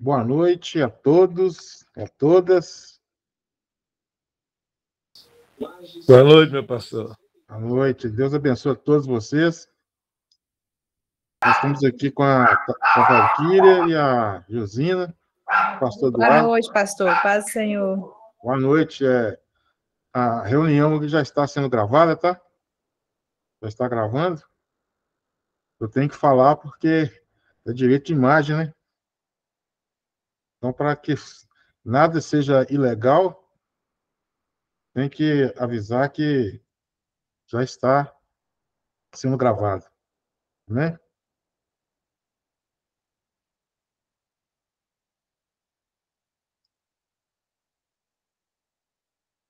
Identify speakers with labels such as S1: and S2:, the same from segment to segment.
S1: Boa noite a todos, a todas.
S2: Boa noite, meu pastor.
S1: Boa noite. Deus abençoe a todos vocês. Nós estamos aqui com a Valquíria e a Josina, pastor
S3: Boa
S1: Eduardo.
S3: noite, pastor. Paz do Senhor.
S1: Boa noite. A reunião já está sendo gravada, tá? Já está gravando. Eu tenho que falar porque é direito de imagem, né? Então, para que nada seja ilegal, tem que avisar que já está sendo gravado, né?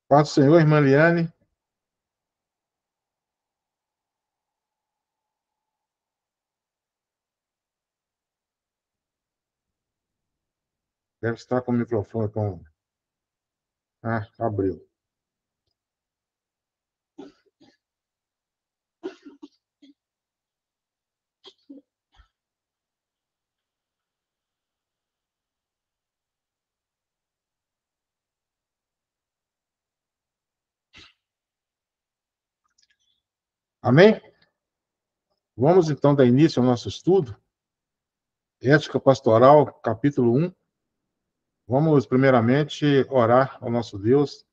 S1: Paz do Senhor, irmã Liane. Deve estar com o microfone com... Ah, abriu. Amém? Vamos então dar início ao nosso estudo. Ética Pastoral, capítulo 1. Vamos primeiramente orar ao nosso Deus,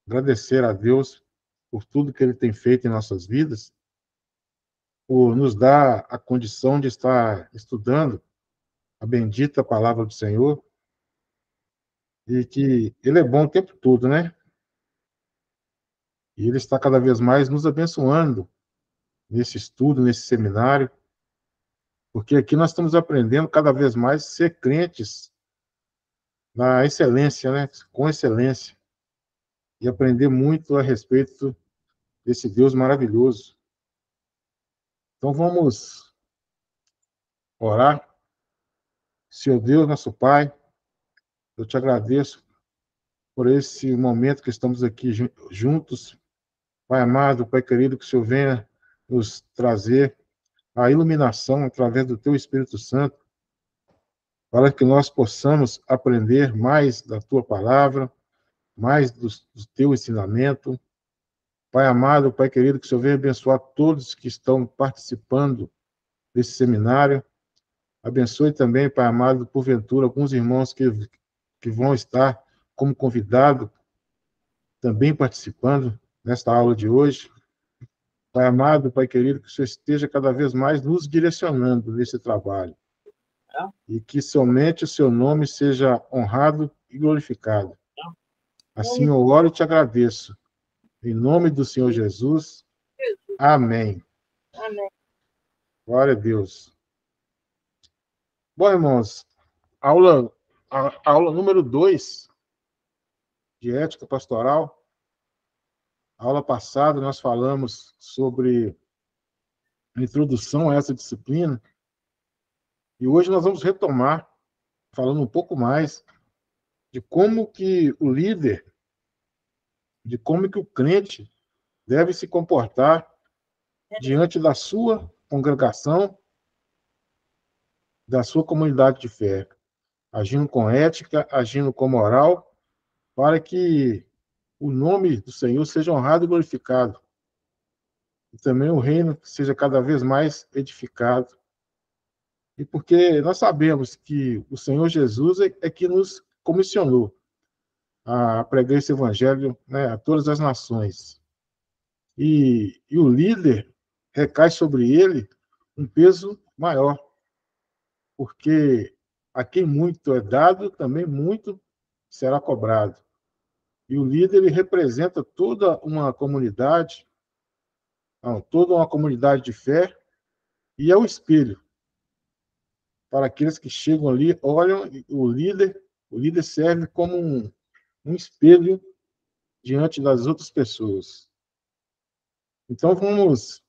S1: agradecer a Deus por tudo que Ele tem feito em nossas vidas, por nos dar a condição de estar estudando a bendita palavra do Senhor, e que Ele é bom o tempo todo, né? E Ele está cada vez mais nos abençoando nesse estudo, nesse seminário, porque aqui nós estamos aprendendo cada vez mais a ser crentes na excelência, né? Com excelência. E aprender muito a respeito desse Deus maravilhoso. Então vamos orar. Senhor Deus, nosso Pai, eu te agradeço por esse momento que estamos aqui juntos. Pai amado, Pai querido, que o Senhor venha nos trazer a iluminação através do Teu Espírito Santo, para que nós possamos aprender mais da Tua palavra, mais do Teu ensinamento. Pai amado, Pai querido, que o Senhor venha abençoar todos que estão participando desse seminário. Abençoe também, Pai amado, porventura, alguns irmãos que vão estar como convidado, também participando nesta aula de hoje. Pai amado, Pai querido, que o Senhor esteja cada vez mais nos direcionando nesse trabalho. E que somente o seu nome seja honrado e glorificado. Assim eu oro e te agradeço. Em nome do Senhor Jesus. Amém.
S3: Amém.
S1: Glória a Deus. Bom, irmãos, a aula número 2 de ética pastoral. A aula passada nós falamos sobre a introdução a essa disciplina, e hoje nós vamos retomar, falando um pouco mais de como que o líder, de como que o crente deve se comportar diante da sua congregação, da sua comunidade de fé, agindo com ética, agindo com moral, para que o nome do Senhor seja honrado e glorificado, e também o reino seja cada vez mais edificado. E porque nós sabemos que o Senhor Jesus é que nos comissionou a pregar esse evangelho, né, a todas as nações. E o líder recai sobre ele um peso maior, porque a quem muito é dado, também muito será cobrado. E o líder, ele representa toda uma comunidade, não, toda uma comunidade de fé, e é o espelho para aqueles que chegam ali, olham o líder serve como um espelho diante das outras pessoas. Então, vamos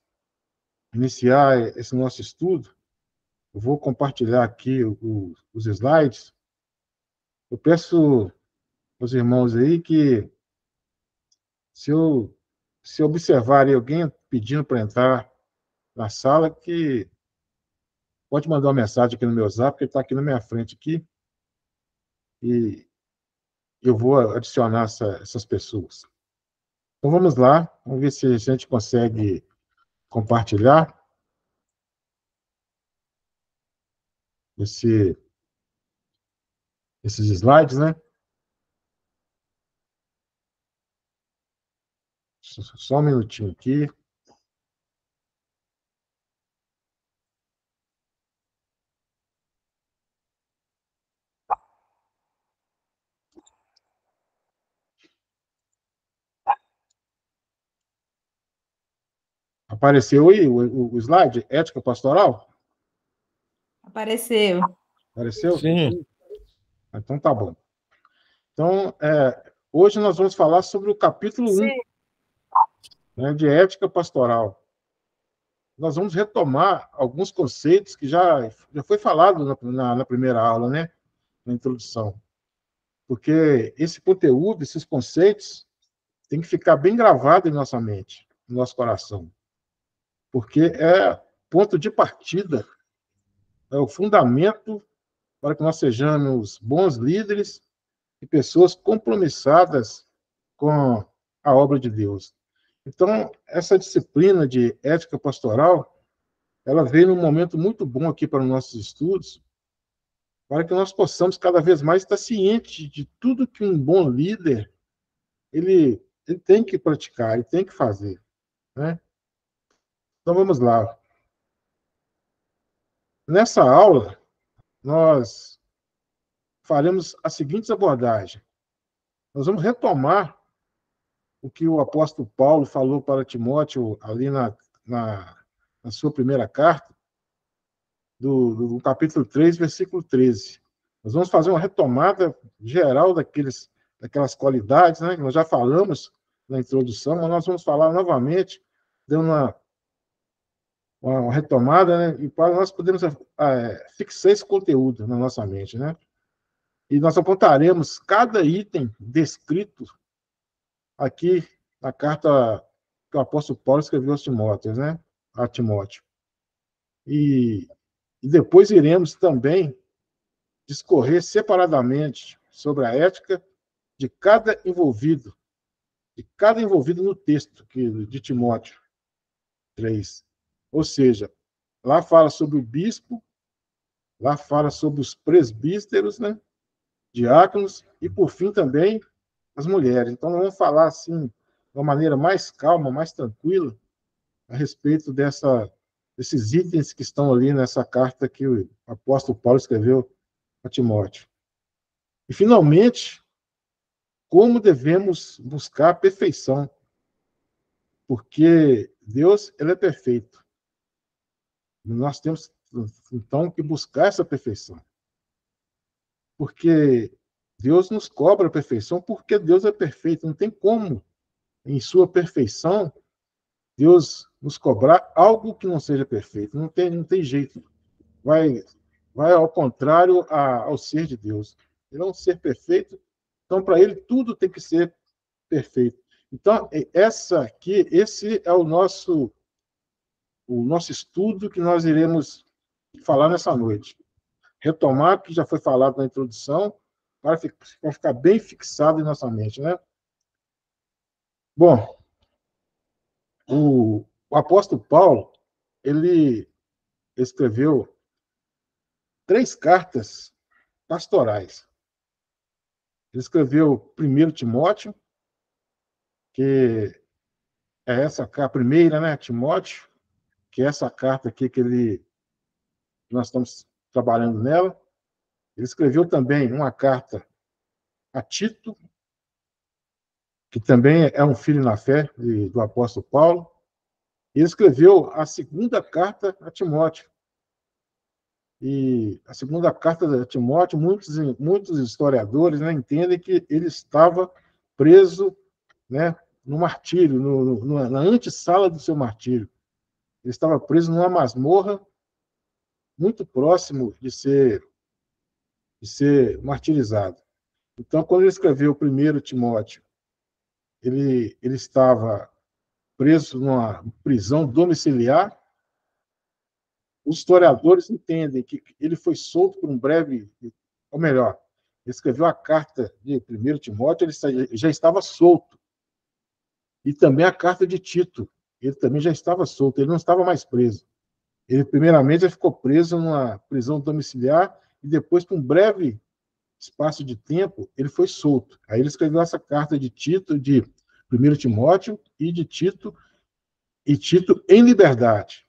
S1: iniciar esse nosso estudo. Eu vou compartilhar aqui os slides. Eu peço aos irmãos aí que, se eu, se observarem alguém pedindo para entrar na sala, que pode mandar uma mensagem aqui no meu Zap, porque ele está aqui na minha frente aqui, e eu vou adicionar essas pessoas. Então vamos lá, vamos ver se a gente consegue compartilhar esses slides, né? Só um minutinho aqui. Apareceu aí o slide? Ética pastoral?
S3: Apareceu.
S1: Apareceu?
S2: Sim.
S1: Então tá bom. Então, hoje nós vamos falar sobre o capítulo 1, né, de ética pastoral. Nós vamos retomar alguns conceitos que já foi falado na primeira aula, né, na introdução. Porque esse conteúdo, esses conceitos, tem que ficar bem gravado em nossa mente, no nosso coração. Porque é ponto de partida, é o fundamento para que nós sejamos bons líderes e pessoas compromissadas com a obra de Deus. Então, essa disciplina de ética pastoral, ela veio num momento muito bom aqui para os nossos estudos, para que nós possamos cada vez mais estar cientes de tudo que um bom líder ele tem que praticar, ele tem que fazer, né? Então vamos lá. Nessa aula, nós faremos a seguinte abordagem. Nós vamos retomar o que o apóstolo Paulo falou para Timóteo ali na sua primeira carta, do capítulo 3, versículo 13. Nós vamos fazer uma retomada geral daquelas qualidades, né, que nós já falamos na introdução, mas nós vamos falar novamente, dando uma retomada, né, e para nós podermos fixar esse conteúdo na nossa mente, né? E nós apontaremos cada item descrito aqui na carta que o apóstolo Paulo escreveu aos Timóteos, né? A Timóteo. E depois iremos também discorrer separadamente sobre a ética de cada envolvido no texto de Timóteo 3. Ou seja, lá fala sobre o bispo, lá fala sobre os presbíteros, né? Diáconos e, por fim, também as mulheres. Então, nós vamos falar assim, de uma maneira mais calma, mais tranquila, a respeito desses itens que estão ali nessa carta que o apóstolo Paulo escreveu a Timóteo. E, finalmente, como devemos buscar a perfeição, porque Deus ele é perfeito. Nós temos, então, que buscar essa perfeição. Porque Deus nos cobra a perfeição, porque Deus é perfeito. Não tem como, em sua perfeição, Deus nos cobrar algo que não seja perfeito. Não tem jeito. Vai ao contrário ao ser de Deus. Ele é um ser perfeito, então para ele tudo tem que ser perfeito. Então, esse é o nosso estudo que nós iremos falar nessa noite. Retomar o que já foi falado na introdução, para ficar bem fixado em nossa mente, né? Bom, o apóstolo Paulo, ele escreveu 3 cartas pastorais. Ele escreveu 1 Timóteo, que é a primeira, né, Timóteo, que é essa carta aqui nós estamos trabalhando nela. Ele escreveu também uma carta a Tito, que também é um filho na fé do apóstolo Paulo. Ele escreveu a segunda carta a Timóteo. E a segunda carta a Timóteo, muitos historiadores, né, entendem que ele estava preso, né, no martírio, na antessala do seu martírio. Ele estava preso numa masmorra muito próximo de ser martirizado. Então, quando ele escreveu o 1 Timóteo, ele estava preso numa prisão domiciliar. os historiadores entendem que ele foi solto por um breve, ou melhor, ele escreveu a carta de 1 Timóteo, ele já estava solto. E também a carta de Tito, ele também já estava solto, ele não estava mais preso. Ele, primeiramente, ele ficou preso numa prisão domiciliar e depois, por um breve espaço de tempo, ele foi solto. Aí ele escreveu essa carta de Tito, de 1 Timóteo e de Tito, e Tito em liberdade.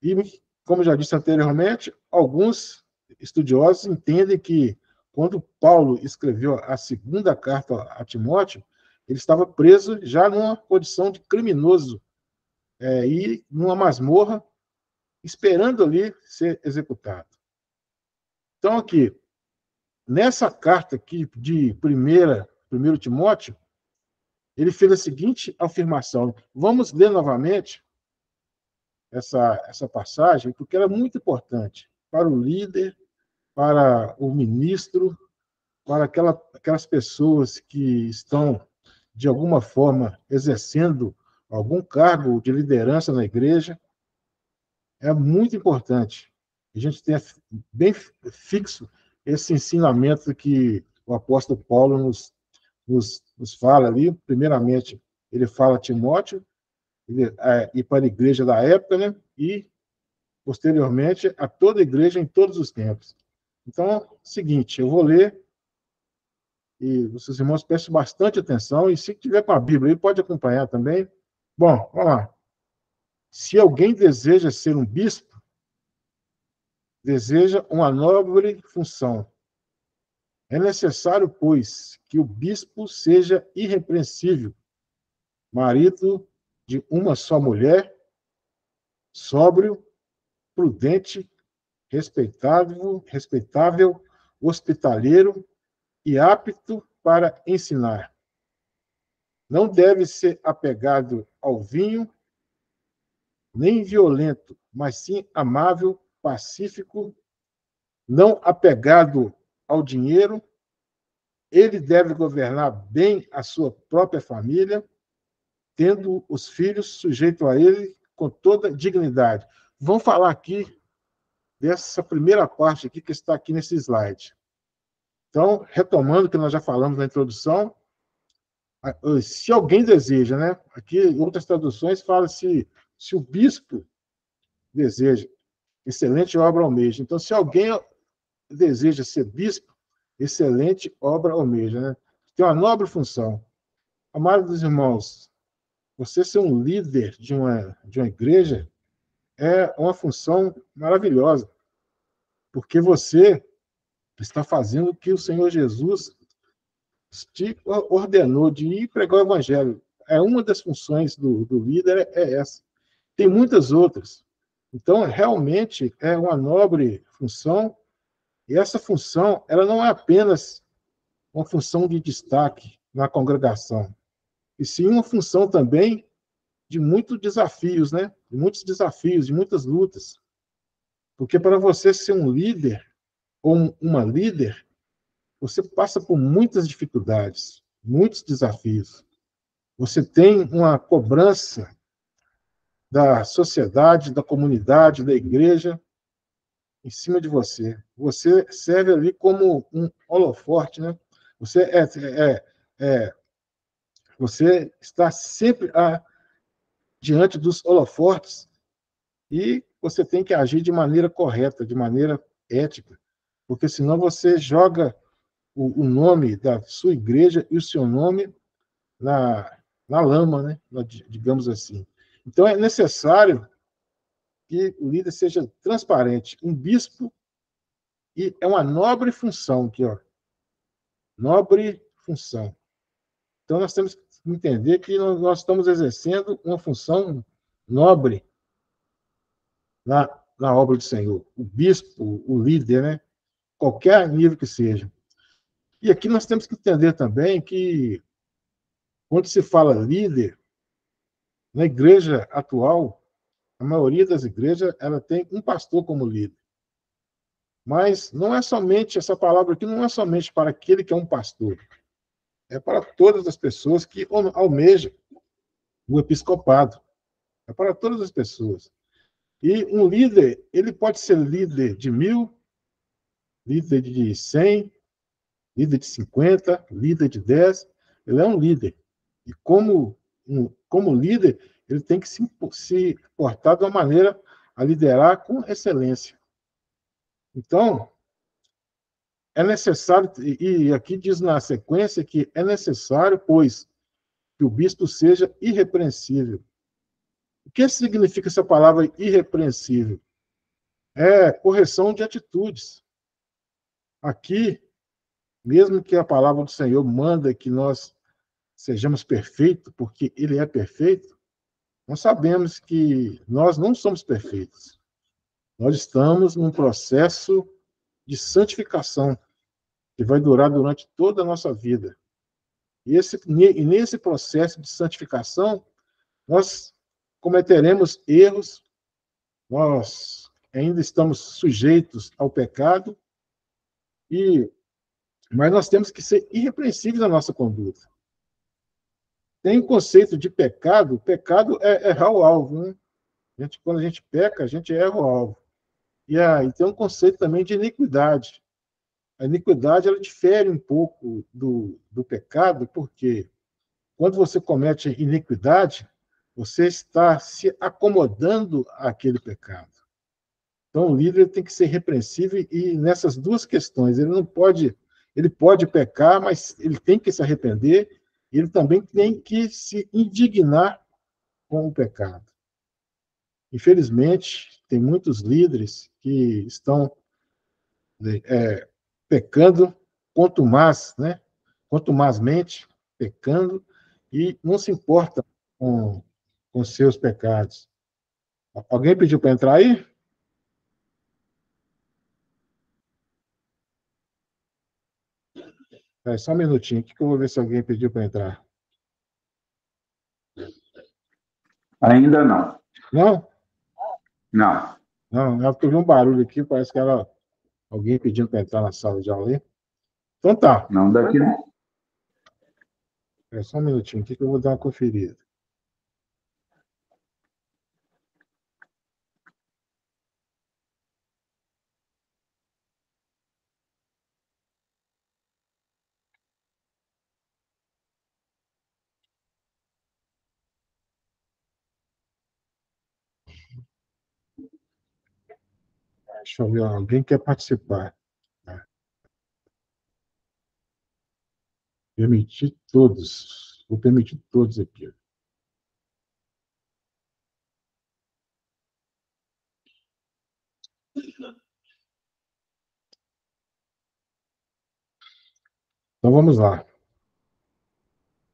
S1: E, como já disse anteriormente, alguns estudiosos entendem que, quando Paulo escreveu a segunda carta a Timóteo, ele estava preso já numa condição de criminoso, e numa masmorra, esperando ali ser executado. Então, aqui, nessa carta aqui de 1 Timóteo, ele fez a seguinte afirmação. Vamos ler novamente essa passagem, porque ela é muito importante para o líder, para o ministro, para aquelas pessoas que estão, de alguma forma, exercendo algum cargo de liderança na igreja. É muito importante a gente tenha bem fixo esse ensinamento que o apóstolo Paulo nos fala ali. Primeiramente, ele fala a Timóteo, e para a igreja da época, né? E, posteriormente, a toda a igreja em todos os tempos. Então, seguinte, eu vou ler, e vocês, irmãos, prestem bastante atenção, e se tiver com a Bíblia, ele pode acompanhar também. Bom, vamos lá. Se alguém deseja ser um bispo, deseja uma nobre função. É necessário, pois, que o bispo seja irrepreensível, marido de uma só mulher, sóbrio, prudente, respeitável, hospitaleiro e apto para ensinar. Não deve ser apegado ao vinho, nem violento, mas sim amável, pacífico, não apegado ao dinheiro. Ele deve governar bem a sua própria família, tendo os filhos sujeitos a ele com toda dignidade. Vamos falar aqui dessa primeira parte aqui que está aqui nesse slide. Então, retomando o que nós já falamos na introdução, se alguém deseja, né? Aqui, em outras traduções, fala se o bispo deseja, excelente obra almeja. Então, se alguém deseja ser bispo, excelente obra almeja, né? Tem uma nobre função. Amados irmãos, você ser um líder de uma igreja é uma função maravilhosa, porque você está fazendo o que o Senhor Jesus te ordenou de ir pregar o evangelho. É uma das funções do líder, é essa. Tem muitas outras. Então, realmente, é uma nobre função, e essa função, ela não é apenas uma função de destaque na congregação, e sim uma função também de muitos desafios, né? De muitos desafios, de muitas lutas. Porque para você ser um líder ou uma líder, você passa por muitas dificuldades, muitos desafios. Você tem uma cobrança da sociedade, da comunidade, da igreja em cima de você. Você serve ali como um holofote, né? Você você está sempre diante dos holofotes, e você tem que agir de maneira correta, de maneira ética, porque senão você joga o nome da sua igreja e o seu nome na lama, né? Digamos assim. Então, é necessário que o líder seja transparente. Um bispo, e é uma nobre função aqui, ó. Nobre função. Então, nós temos que entender que nós estamos exercendo uma função nobre na obra do Senhor. O bispo, o líder, né? Qualquer nível que seja. E aqui nós temos que entender também que, quando se fala líder, na igreja atual, a maioria das igrejas, ela tem um pastor como líder. Mas não é somente, essa palavra aqui não é somente para aquele que é um pastor. É para todas as pessoas que almejam o episcopado. É para todas as pessoas. E um líder, ele pode ser líder de 1.000, líder de 100, líder de 50, líder de 10. Ele é um líder. E como líder, ele tem que se portar de uma maneira a liderar com excelência. Então, é necessário, e aqui diz na sequência que é necessário, pois, que o bispo seja irrepreensível. O que significa essa palavra irrepreensível? É correção de atitudes. Aqui, mesmo que a palavra do Senhor manda que nós sejamos perfeitos, porque Ele é perfeito, nós sabemos que nós não somos perfeitos. Nós estamos num processo de santificação que vai durar durante toda a nossa vida. E nesse processo de santificação, nós cometeremos erros, nós ainda estamos sujeitos ao pecado, mas nós temos que ser irrepreensíveis na nossa conduta. Tem o conceito de pecado, pecado é errar o alvo, né? Quando a gente peca, a gente erra o alvo. E tem um conceito também de iniquidade. A iniquidade, ela difere um pouco do pecado, porque quando você comete iniquidade, você está se acomodando àquele pecado. Então, o líder tem que ser repreensível e nessas duas questões, ele pode pecar, mas ele tem que se arrepender, e ele também tem que se indignar com o pecado. Infelizmente, tem muitos líderes que estão pecando contumazmente, pecando, e não se importa com seus pecados. Alguém pediu para entrar aí? Só um minutinho, aqui que eu vou ver se alguém pediu para entrar.
S4: Ainda não.
S1: Não?
S4: Não.
S1: Não, eu ouvi um barulho aqui, parece que era alguém pedindo para entrar na sala de aula aí. Então tá.
S4: Não daqui.
S1: Só um minutinho aqui que eu vou dar uma conferida. Deixa eu ver, alguém quer participar. Permitir todos. Vou permitir todos aqui. Então vamos lá.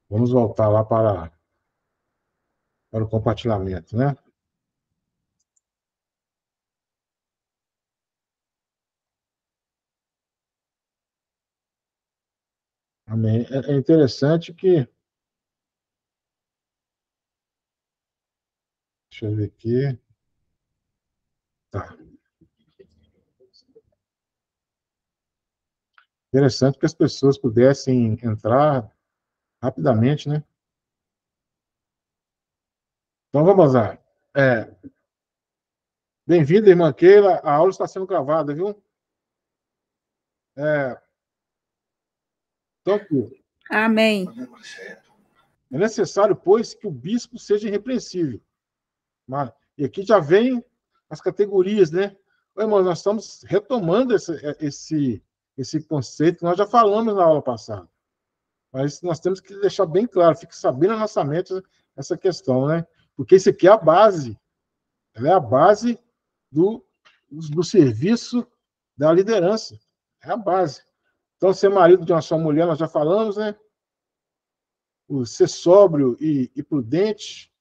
S1: Vamos voltar lá para o compartilhamento, né? Amém. É interessante que. Deixa eu ver aqui. Tá. Interessante que as pessoas pudessem entrar rapidamente, né? Então vamos lá. Bem-vinda, irmã Keila. A aula está sendo gravada, viu? Então,
S3: Amém.
S1: é necessário, pois, que o bispo seja irrepreensível. E aqui já vem as categorias, né? Irmão, nós estamos retomando esse conceito que nós já falamos na aula passada. Mas nós temos que deixar bem claro, fique sabendo na nossa mente essa questão, né? Porque isso aqui é a base. Ela é a base do serviço da liderança. É a base. Então, ser marido de uma só mulher, nós já falamos, né? O ser sóbrio e prudente,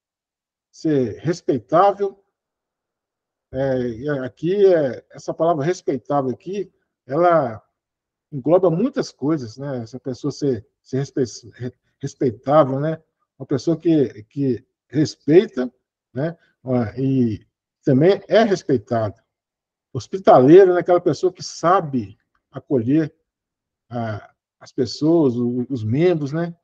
S1: ser respeitável. Essa palavra respeitável aqui, ela engloba muitas coisas, né? Essa pessoa ser respeitável, né? Uma pessoa que respeita, né? E também é respeitado. Hospitaleiro, né? Aquela pessoa que sabe acolher as pessoas, os membros, né?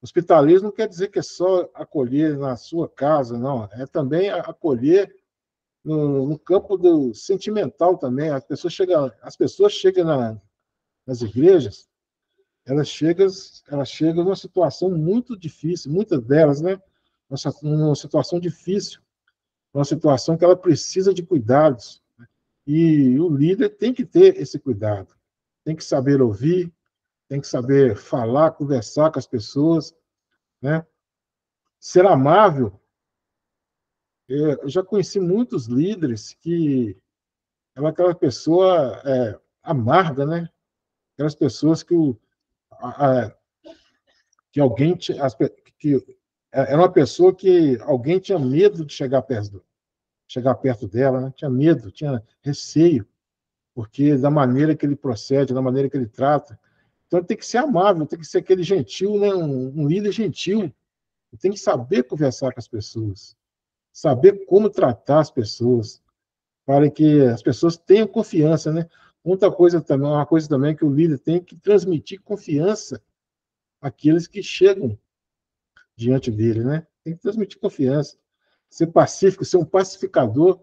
S1: Hospitaleiro não quer dizer que é só acolher na sua casa, não. É também acolher no campo do sentimental também. As pessoas chegam nas igrejas, elas chegam numa situação muito difícil, muitas delas, né? Numa situação difícil, uma situação que ela precisa de cuidados. E o líder tem que ter esse cuidado, tem que saber ouvir, tem que saber falar, conversar com as pessoas, né? Ser amável. Eu já conheci muitos líderes que ela é aquela pessoa amarga, né? Aquelas pessoas que alguém que era uma pessoa que alguém tinha medo de chegar perto dela, né? Tinha medo, tinha receio, porque da maneira que ele procede, da maneira que ele trata. Então ele tem que ser amável, tem que ser aquele gentil, né? Um líder gentil. Tem que saber conversar com as pessoas, saber como tratar as pessoas, para que as pessoas tenham confiança, né? Uma coisa também é que o líder tem que transmitir confiança àqueles que chegam diante dele, né? Tem que transmitir confiança, ser pacífico, ser um pacificador,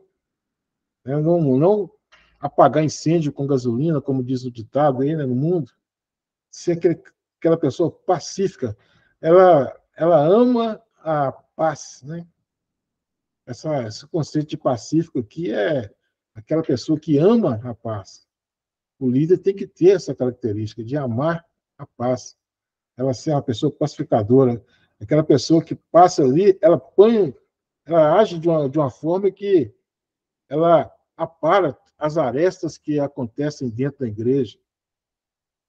S1: né? Não apagar incêndio com gasolina, como diz o ditado aí, né, no mundo. Ser aquela pessoa pacífica, ela ama a paz, né? Esse conceito de pacífico aqui é aquela pessoa que ama a paz. O líder tem que ter essa característica de amar a paz. Ela ser uma pessoa pacificadora, aquela pessoa que passa ali, ela age de uma forma que ela apara as arestas que acontecem dentro da igreja,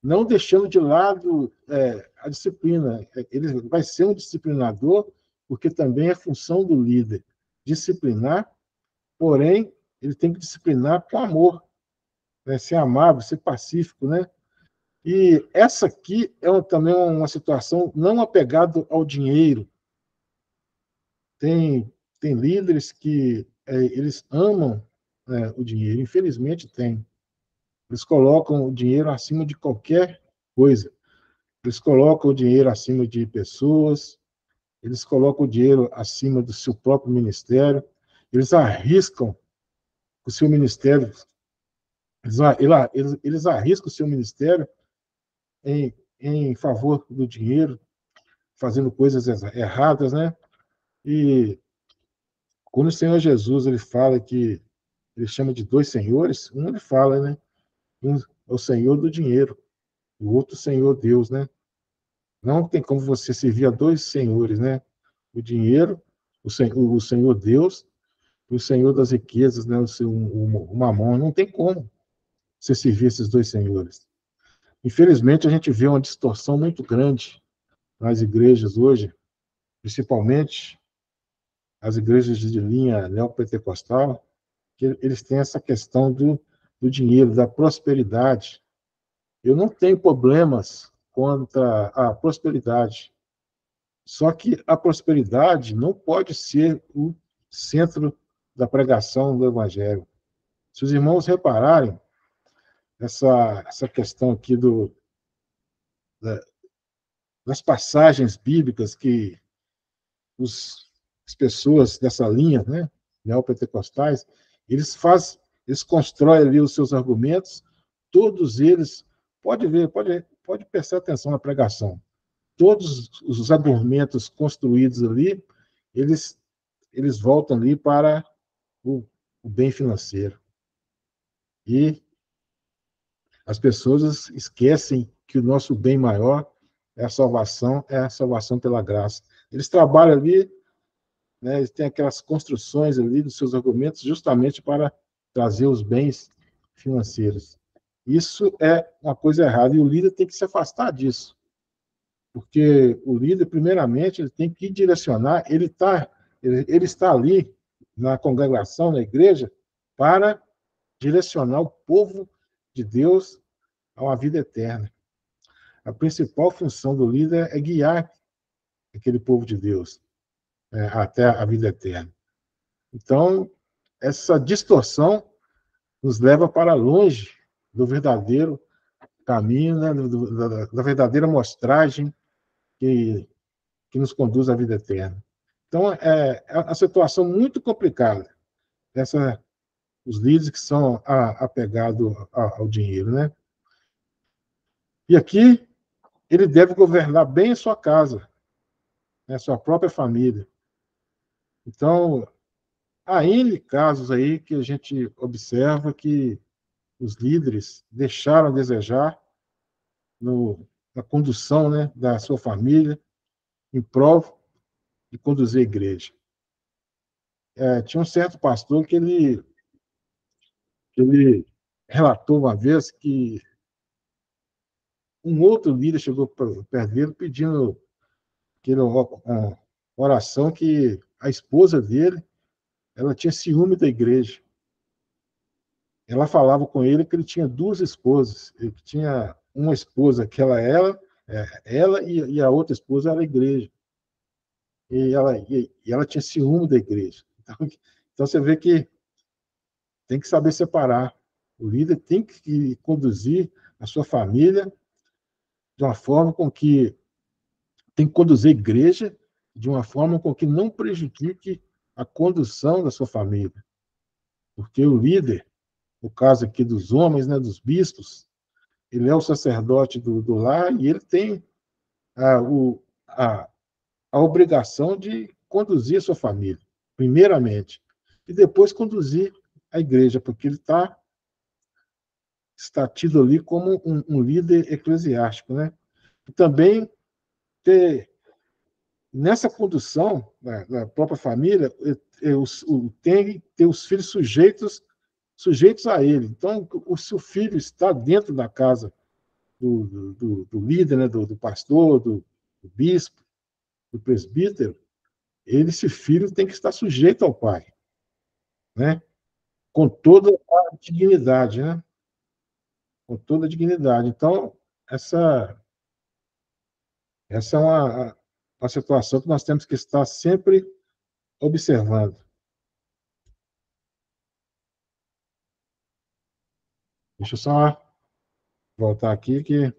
S1: não deixando de lado a disciplina. Ele vai ser um disciplinador, porque também é função do líder disciplinar, porém, ele tem que disciplinar com amor, né? Ser amável, ser pacífico, né? E essa aqui também uma situação não apegada ao dinheiro. Tem líderes que eles amam o dinheiro, infelizmente tem. Eles colocam o dinheiro acima de qualquer coisa. Eles colocam o dinheiro acima de pessoas, eles colocam o dinheiro acima do seu próprio ministério, eles arriscam o seu ministério, eles arriscam o seu ministério em favor do dinheiro, fazendo coisas erradas, né? E quando o Senhor Jesus ele fala que ele chama de dois senhores, um ele fala, né? Um é o Senhor do dinheiro, o outro Senhor Deus, né? Não tem como você servir a dois senhores, né? O dinheiro, o Senhor Deus e o Senhor das riquezas, né? O Mamon. Não tem como você servir esses dois senhores. Infelizmente, a gente vê uma distorção muito grande nas igrejas hoje, principalmente as igrejas de linha neopentecostal, que eles têm essa questão do dinheiro, da prosperidade. Eu não tenho problemas contra a prosperidade, só que a prosperidade não pode ser o centro da pregação do Evangelho. Se os irmãos repararem, essa questão aqui das passagens bíblicas que as pessoas dessa linha, né, neopentecostais, eles constroem ali os seus argumentos, todos eles, pode prestar atenção na pregação, todos os argumentos construídos ali, eles voltam ali para o bem financeiro. E as pessoas esquecem que o nosso bem maior é a salvação pela graça. Eles trabalham ali, né, eles têm aquelas construções ali dos seus argumentos justamente para trazer os bens financeiros. Isso é uma coisa errada, e o líder tem que se afastar disso. Porque o líder, primeiramente, ele tem que direcionar, ele está ali na congregação, na igreja, para direcionar o povo de Deus a uma vida eterna. A principal função do líder é guiar aquele povo de Deus até a vida eterna. Então, essa distorção nos leva para longe do verdadeiro caminho, né, da verdadeira mostragem que nos conduz à vida eterna. Então, é uma situação muito complicada. os líderes que são apegados ao dinheiro, né? E aqui ele deve governar bem a sua casa, né, a sua própria família. Então, há N casos aí que a gente observa que os líderes deixaram a desejar na condução, né, da sua família em prol de conduzir a igreja. Tinha um certo pastor que ele relatou uma vez que um outro líder chegou perto dele pedindo que ele, uma oração que a esposa dele, ela tinha ciúme da igreja. Ela falava com ele que ele tinha duas esposas. Ele tinha uma esposa que ela e a outra esposa era a igreja. E ela tinha ciúme da igreja. Então você vê que tem que saber separar. O líder tem que conduzir a sua família de uma forma com que tem que conduzir a igreja de uma forma com que não prejudique a condução da sua família. Porque o líder, no caso aqui dos homens, né, dos bispos, ele é o sacerdote do lar e ele tem a, a obrigação de conduzir a sua família, primeiramente, e depois conduzir a igreja, porque ele está tido ali como um líder eclesiástico, né? E também nessa condução da própria família, tem que ter os filhos sujeitos a ele. Então, se o filho está dentro da casa do líder, né, do pastor, do bispo, do presbítero, esse filho tem que estar sujeito ao pai, né? Com toda a dignidade, né? Com toda a dignidade. Então, essa é uma situação que nós temos que estar sempre observando. Deixa eu só voltar aqui que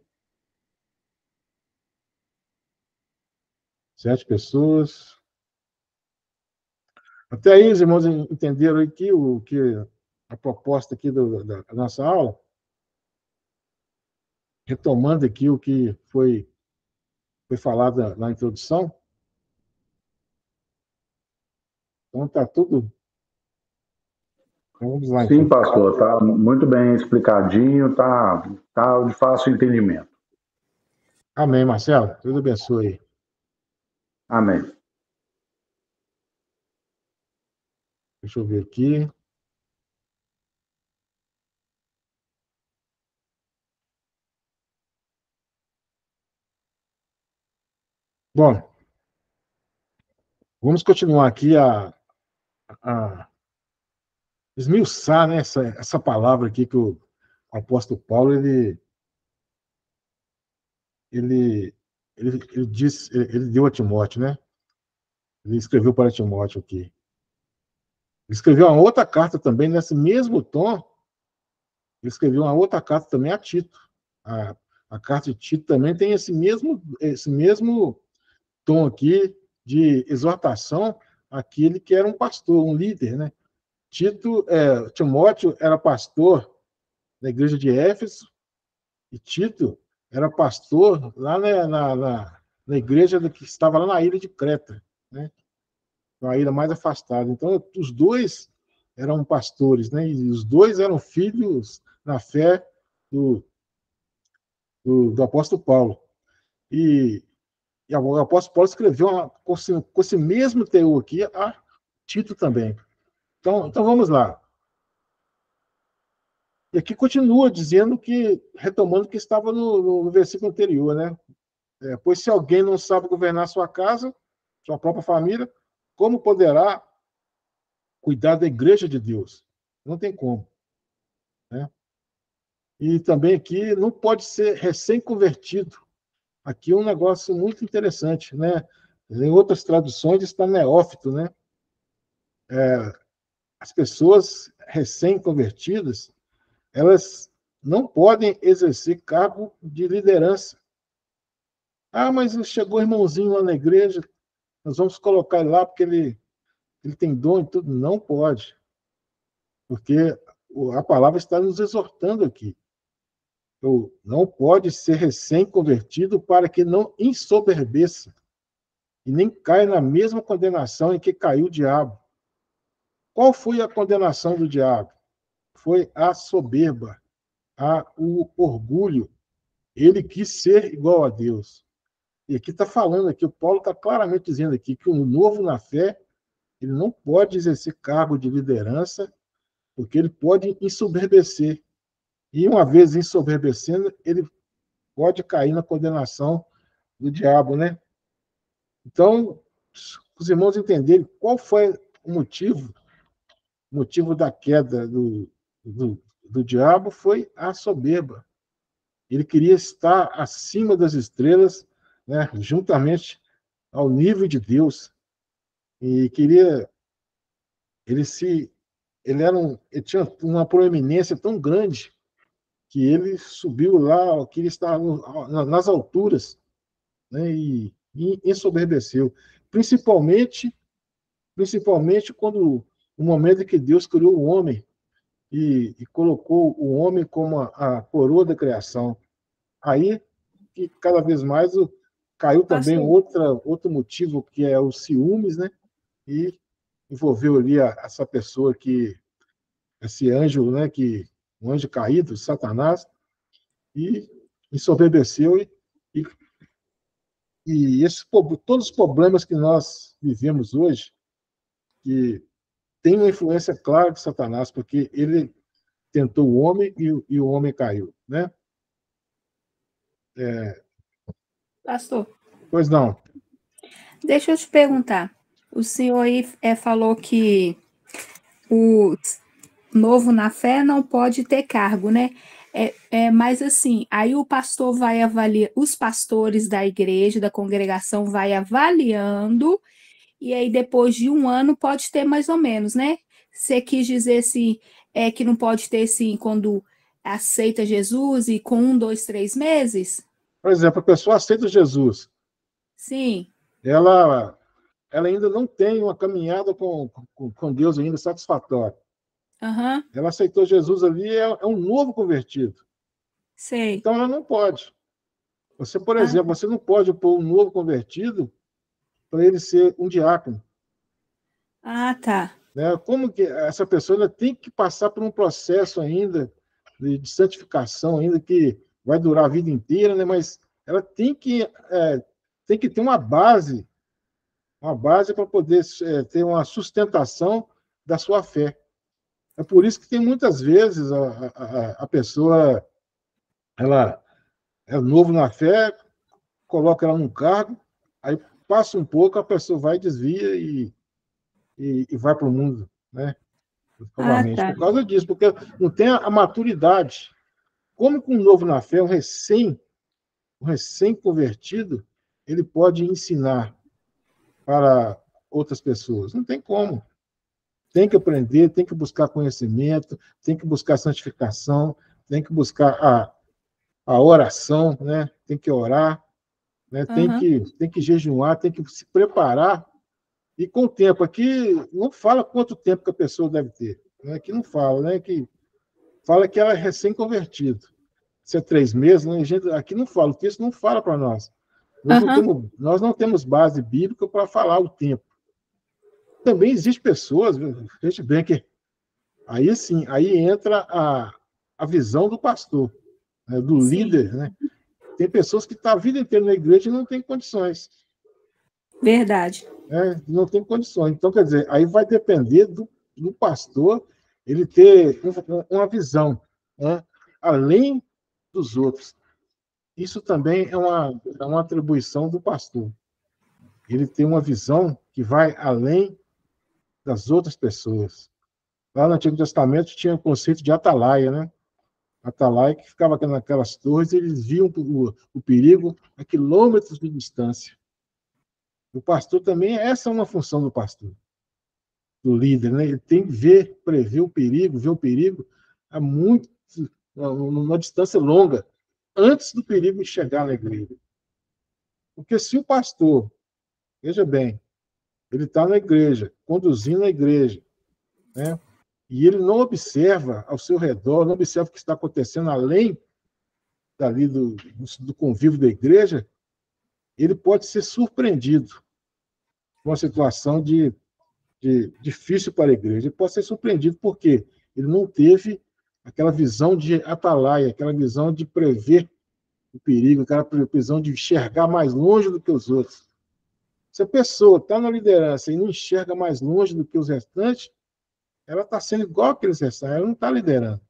S1: 7 pessoas. Até aí, os irmãos entenderam aqui a proposta aqui da nossa aula, retomando aqui o que foi falado na introdução. Então, está tudo. Então, vamos lá,
S4: Sim,
S1: então.
S4: pastor, está muito bem explicadinho, tá de fácil entendimento.
S1: Amém, Marcelo. Deus abençoe.
S4: Amém.
S1: Deixa eu ver aqui. Bom, vamos continuar aqui a esmiuçar, né, essa palavra aqui que o apóstolo Paulo ele, ele disse, ele deu a Timóteo, né? Ele escreveu para Timóteo aqui. Ele escreveu uma outra carta também, nesse mesmo tom. Ele escreveu uma outra carta também a Tito. A carta de Tito também tem esse mesmo tom aqui de exortação àquele que era um pastor, um líder, né? Timóteo era pastor na igreja de Éfeso e Tito era pastor lá na igreja que estava lá na ilha de Creta, né? Uma ilha mais afastada. Então, os dois eram pastores, né? E os dois eram filhos na fé do apóstolo Paulo. E o apóstolo Paulo escreveu com esse mesmo teor aqui a Tito também. Então vamos lá. E aqui continua dizendo retomando o que estava no versículo anterior, né? Pois se alguém não sabe governar sua casa, sua própria família, como poderá cuidar da igreja de Deus? Não tem como, né? E também aqui não pode ser recém-convertido. Aqui é um negócio muito interessante, né? Em outras traduções está neófito, né? As pessoas recém-convertidas, elas não podem exercer cargo de liderança. Mas chegou o irmãozinho lá na igreja, nós vamos colocar ele lá porque ele tem dom e tudo. Não pode. porque a palavra está nos exortando aqui. Então, não pode ser recém-convertido para que não ensoberbeça e nem caia na mesma condenação em que caiu o diabo. Qual foi a condenação do diabo? Foi a soberba, o orgulho. Ele quis ser igual a Deus. E aqui está falando, aqui, o Paulo está claramente dizendo aqui que o novo na fé, ele não pode exercer cargo de liderança, porque ele pode ensoberbecer. E uma vez ensoberbecendo, ele pode cair na condenação do diabo, né? Então, os irmãos entenderem qual foi o motivo da queda do diabo foi a soberba. Ele queria estar acima das estrelas, né, juntamente ao nível de Deus. E queria. Ele tinha uma proeminência tão grande que ele subiu lá, que ele estava nas alturas, né, e ensoberbeceu. Principalmente quando o momento em que Deus criou o homem e colocou o homem como a coroa da criação. Aí, que cada vez mais caiu também outro motivo, que é os ciúmes, né? E envolveu ali essa pessoa esse anjo, né? Um anjo caído, Satanás, e ensoberbeceu e, todos os problemas que nós vivemos hoje, que tem uma influência clara de Satanás, porque ele tentou o homem e o homem caiu, né?
S3: Pastor,
S1: Pois não.
S3: deixa eu te perguntar. O senhor aí falou que o novo na fé não pode ter cargo, né? Mas assim, aí o pastor vai avaliar, os pastores da igreja, da congregação, vai avaliando, e aí depois de um ano pode ter mais ou menos, né? Você quis dizer assim, que não pode ter assim quando aceita Jesus e com 1, 2, 3 meses?
S1: Por exemplo, a pessoa aceita Jesus,
S3: Sim.
S1: ela ainda não tem uma caminhada com Deus ainda satisfatória.
S3: Aham.
S1: Ela aceitou Jesus ali, é um novo convertido.
S3: Sei.
S1: Então, ela não pode. Você, por
S3: Ah,
S1: exemplo, você não pode pôr um novo convertido para ele ser um diácono.
S3: tá.
S1: Né? Como que essa pessoa ela tem que passar por um processo ainda de santificação, ainda que vai durar a vida inteira, né? Mas ela tem que ter uma base para poder ter uma sustentação da sua fé. É por isso que tem muitas vezes a pessoa ela é novo na fé, coloca ela num cargo, aí passa um pouco, a pessoa vai, desvia e vai para o mundo, né? Novamente,
S3: Tá.
S1: por causa disso, porque não tem a maturidade. Como que um novo na fé, um recém-convertido, ele pode ensinar para outras pessoas? Não tem como. Tem que aprender, tem que buscar conhecimento, tem que buscar santificação, tem que buscar a oração, né? Tem que orar, né?
S3: Aham.
S1: Tem que jejuar, tem que se preparar. E com o tempo, aqui não fala quanto tempo que a pessoa deve ter. Né? Aqui não fala, né? Que fala que ela é recém-convertido. Se é 3 meses, né? Aqui não fala, o texto não fala para nós.
S3: Aham.
S1: Nós não temos base bíblica para falar o tempo. Também existem pessoas, gente bem que aí sim, aí entra a visão do pastor, né? Do
S3: Sim.
S1: líder, né? Tem pessoas que estão a vida inteira na igreja e não têm condições.
S3: Verdade.
S1: Né? Não tem condições. Então, quer dizer, aí vai depender do pastor ele ter uma visão, né? Além dos outros. Isso também é uma atribuição do pastor. Ele tem uma visão que vai além das outras pessoas. Lá no Antigo Testamento tinha o conceito de atalaia, né? Atalaia que ficava naquelas torres, eles viam o perigo a quilômetros de distância. O pastor também, essa é uma função do pastor, do líder, né? Ele tem que prever o perigo, ver o perigo a numa distância longa, antes do perigo chegar na igreja. Porque se o pastor, veja bem, ele está na igreja, conduzindo a igreja, né? e ele não observa ao seu redor, não observa o que está acontecendo além dali do convívio da igreja, ele pode ser surpreendido com uma situação difícil para a igreja. Ele pode ser surpreendido porque ele não teve aquela visão de atalaia, aquela visão de prever o perigo, aquela visão de enxergar mais longe do que os outros. Se a pessoa está na liderança e não enxerga mais longe do que os restantes, ela está sendo igual aqueles restantes, ela não está liderando.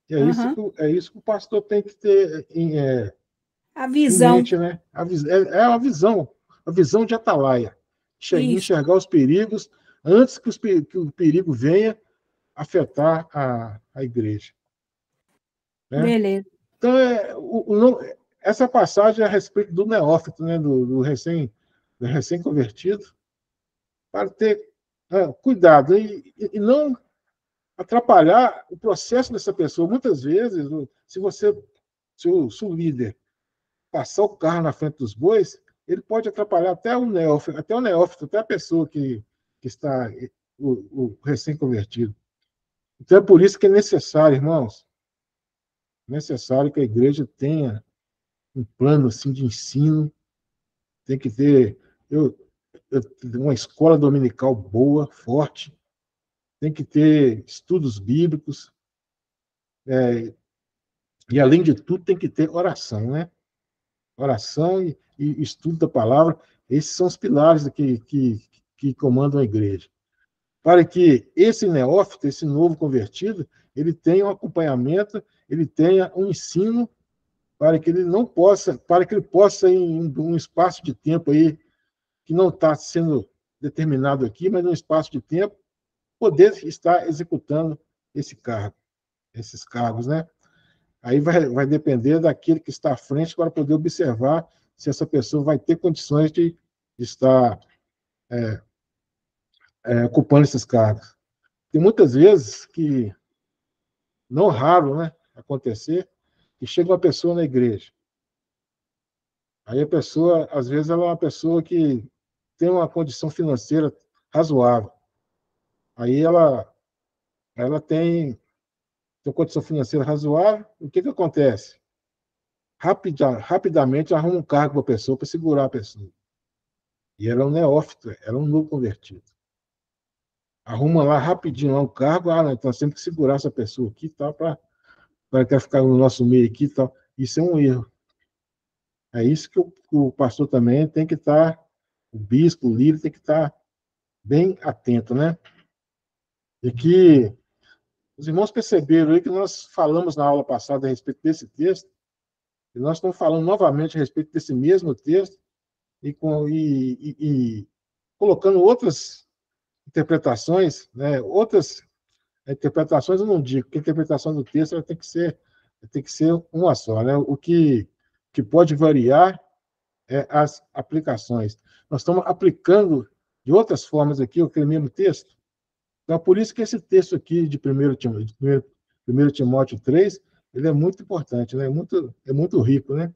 S1: E é isso que o pastor tem que ter
S3: a visão.
S1: Em mente, né? É a visão de atalaia. Enxergar os perigos antes que o perigo venha afetar a igreja. Né?
S3: Beleza.
S1: Então, essa passagem é a respeito do neófito, né? do recém-convertido, para ter cuidado e não atrapalhar o processo dessa pessoa. Muitas vezes, se o líder passar o carro na frente dos bois, ele pode atrapalhar até o neófito, até a pessoa que está o recém-convertido. Então é por isso que é necessário, irmãos, necessário que a igreja tenha um plano assim de ensino, tem que ter uma escola dominical boa, forte, tem que ter estudos bíblicos, e além de tudo tem que ter oração, né? Oração e estudo da palavra, esses são os pilares que comandam a igreja. Para que esse neófito, esse novo convertido, ele tenha um acompanhamento, ele tenha um ensino para que ele possa, em um espaço de tempo aí, que não está sendo determinado aqui, mas num espaço de tempo, poder estar executando esses cargos, né? Aí vai depender daquele que está à frente para poder observar se essa pessoa vai ter condições de estar ocupando esses cargos. Tem muitas vezes que, não raro, né, acontecer, que chega uma pessoa na igreja. Aí a pessoa, às vezes, ela é uma pessoa que tem uma condição financeira razoável. Aí ela tem uma condição financeira razoável, o que acontece? Rapidamente arruma um cargo para a pessoa, para segurar a pessoa. E ela é um neófito, ela é um novo convertido. Arruma lá rapidinho lá um cargo, então temos que segurar essa pessoa aqui, tal, para ela ficar no nosso meio aqui, tal. Isso é um erro. É isso que o pastor também tem que estar, o bispo, o líder, tem que estar bem atento, né? E que os irmãos perceberam aí que nós falamos na aula passada a respeito desse texto, e nós estamos falando novamente a respeito desse mesmo texto, e colocando outras interpretações, né? Outras interpretações eu não digo, porque a interpretação do texto ela tem que ser uma só, né? O que pode variar é as aplicações. Nós estamos aplicando de outras formas aqui aquele mesmo texto. Então, é por isso que esse texto aqui de 1 Timóteo 3, ele é muito importante, né? É muito rico, né?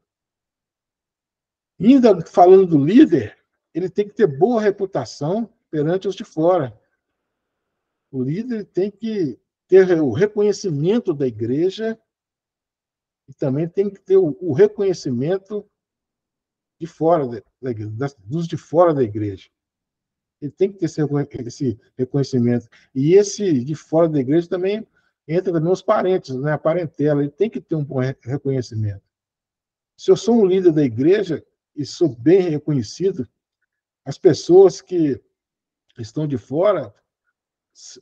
S1: E ainda falando do líder, ele tem que ter boa reputação perante os de fora. O líder tem que ter o reconhecimento da igreja e também tem que ter o reconhecimento de fora dos de fora da igreja. Ele tem que ter esse reconhecimento. E esse de fora da igreja também entra também os parentes, né? A parentela. Ele tem que ter um bom reconhecimento. Se eu sou um líder da igreja e sou bem reconhecido, as pessoas que estão de fora,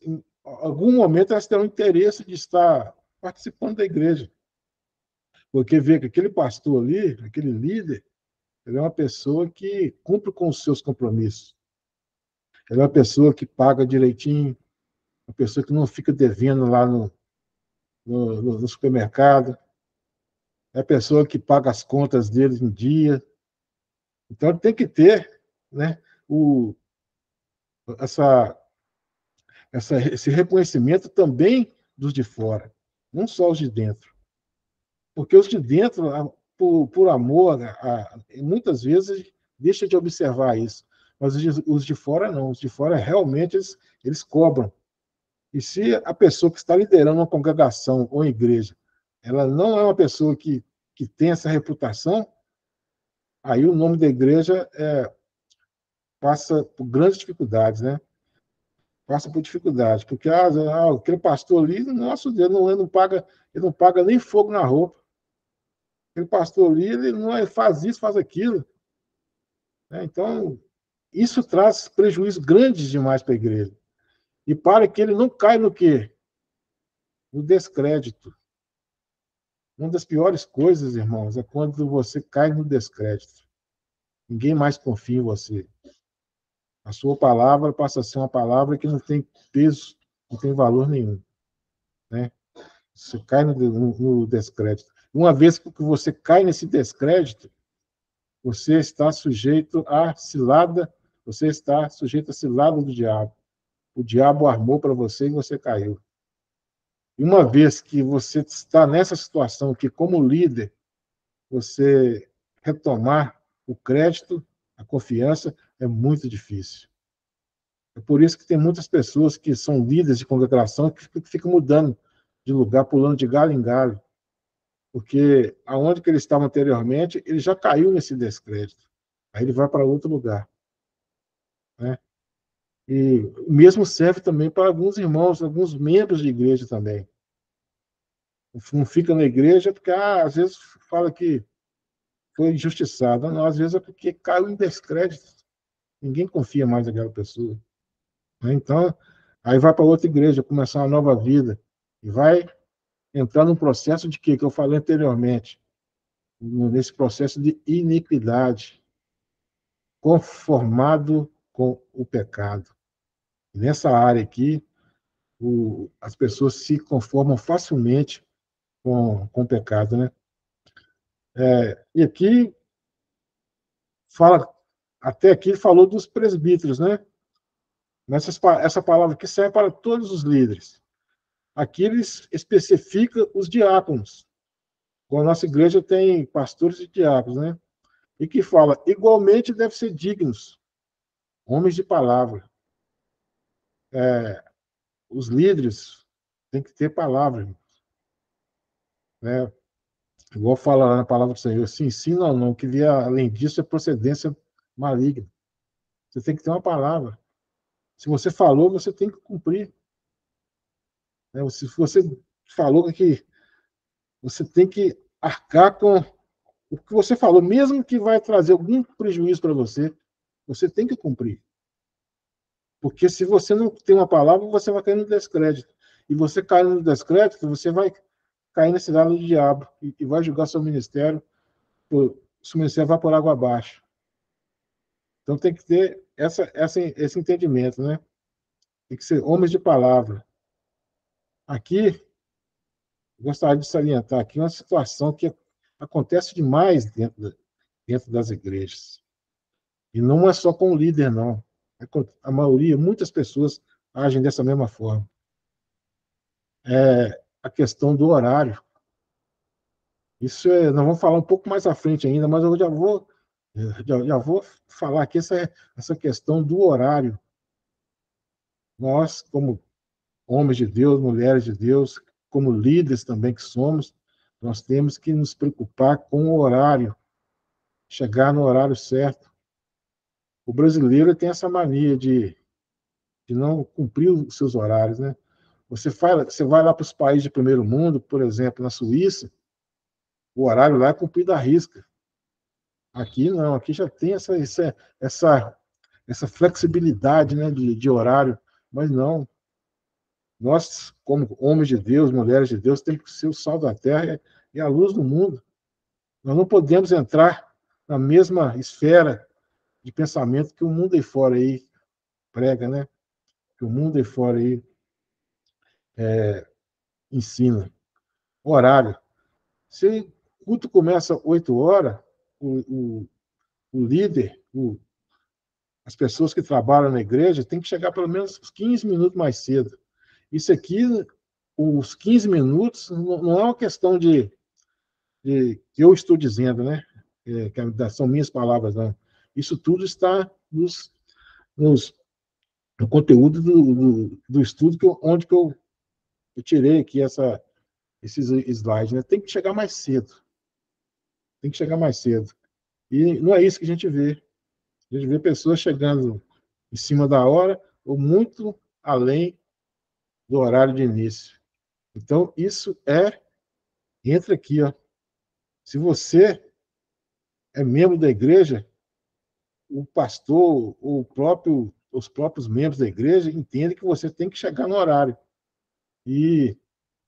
S1: em algum momento elas terão interesse de estar participando da igreja. Porque vê que aquele pastor ali, aquele líder, ele é uma pessoa que cumpre com os seus compromissos. Ele é uma pessoa que paga direitinho, uma pessoa que não fica devendo lá no supermercado, é a pessoa que paga as contas deles em dia. Então, ele tem que ter, né, esse reconhecimento também dos de fora, não só os de dentro. Porque os de dentro, por amor, muitas vezes deixa de observar isso. Mas os de fora não. Os de fora realmente eles cobram. E se a pessoa que está liderando uma congregação ou igreja, ela não é uma pessoa que tem essa reputação, aí o nome da igreja passa por grandes dificuldades, né? Passa por dificuldades, porque aquele pastor ali, nosso Deus, ele não paga nem fogo na roupa. Aquele pastor ali, ele não faz isso, faz aquilo. Né? Então, isso traz prejuízos grandes demais para a igreja. E para que ele não caia no quê? No descrédito. Uma das piores coisas, irmãos, é quando você cai no descrédito. Ninguém mais confia em você. A sua palavra passa a ser uma palavra que não tem peso, não tem valor nenhum. Né? Você cai no descrédito. Uma vez que você cai nesse descrédito, você está sujeito à cilada, você está sujeito à cilada do diabo. O diabo armou para você e você caiu. E uma vez que você está nessa situação, que como líder, você retomar o crédito, a confiança, é muito difícil. É por isso que tem muitas pessoas que são líderes de congregação que ficam mudando de lugar, pulando de galho em galho. Porque aonde que ele estava anteriormente, ele já caiu nesse descrédito. Aí ele vai para outro lugar. Né? E o mesmo serve também para alguns irmãos, alguns membros de igreja também. Não fica na igreja porque, às vezes, fala que foi injustiçado. Não, às vezes é porque caiu em descrédito. Ninguém confia mais naquela pessoa. Né? Então, aí vai para outra igreja, começar uma nova vida. E vai entrar num processo de quê? Que eu falei anteriormente. Nesse processo de iniquidade, conformado com o pecado. E nessa área aqui, as pessoas se conformam facilmente com o pecado. Né? E aqui, até aqui falou dos presbíteros, né? Mas essa palavra aqui serve para todos os líderes. Aqui eles especificam os diáconos. A nossa igreja tem pastores e diáconos, né? E que fala, igualmente deve ser dignos, homens de palavra. Os líderes têm que ter palavra, né? Igual fala lá na palavra do Senhor, se ensina ou não, que vier além disso é procedência maligna. Você tem que ter uma palavra. Se você falou, você tem que cumprir. Né? Se você falou que você tem que arcar com o que você falou, mesmo que vai trazer algum prejuízo para você, você tem que cumprir. Porque se você não tem uma palavra, você vai cair no descrédito. E você caindo no descrédito, você vai cair nesse lado do diabo e vai julgar seu ministério, seu ministério vai por água abaixo. Então tem que ter esse entendimento, né? Tem que ser homens de palavra. Aqui, gostaria de salientar aqui uma situação que acontece demais dentro das igrejas. E não é só com o líder, não. A maioria, muitas pessoas agem dessa mesma forma. A questão do horário. Isso nós vamos falar um pouco mais à frente ainda, mas eu já vou falar aqui essa questão do horário. Nós, como homens de Deus, mulheres de Deus, como líderes também que somos, nós temos que nos preocupar com o horário, chegar no horário certo. O brasileiro tem essa mania de não cumprir os seus horários, né? Você vai lá para os países de primeiro mundo, por exemplo, na Suíça, o horário lá é cumprido à risca. Aqui não, aqui já tem essa flexibilidade, né, de horário, mas não. Nós, como homens de Deus, mulheres de Deus, temos que ser o sal da terra e a luz do mundo. Nós não podemos entrar na mesma esfera de pensamento que o mundo aí fora aí prega, né? Que o mundo aí fora aí ensina. Horário. Se o culto começa às 8 horas, o líder, as pessoas que trabalham na igreja, têm que chegar pelo menos 15 minutos mais cedo. Isso aqui, os 15 minutos, não é uma questão de que eu estou dizendo, né? Que são minhas palavras, não. Isso tudo está nos o conteúdo do estudo onde que eu tirei aqui esses slides, né? Tem que chegar mais cedo. Tem que chegar mais cedo. E não é isso que a gente vê. A gente vê pessoas chegando em cima da hora ou muito além do horário de início. Então, isso entra aqui, ó. Se você é membro da igreja, o pastor, os próprios membros da igreja entendem que você tem que chegar no horário. E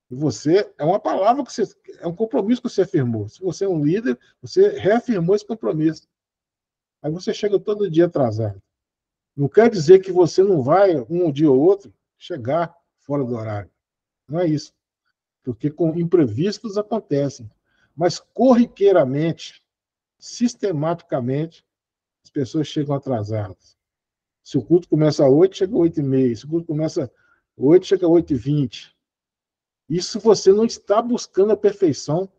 S1: você, é uma palavra que você, é um compromisso que você afirmou. Se você é um líder, você reafirmou esse compromisso. Aí você chega todo dia atrasado. Não quer dizer que você não vai, um dia ou outro, chegar fora do horário. Não é isso. Porque com imprevistos acontecem. Mas corriqueiramente, sistematicamente, as pessoas chegam atrasadas. Se o culto começa às 8, chega às 8h30. Se o culto começa às 8, chega às 8h20. Isso você não está buscando a perfeição,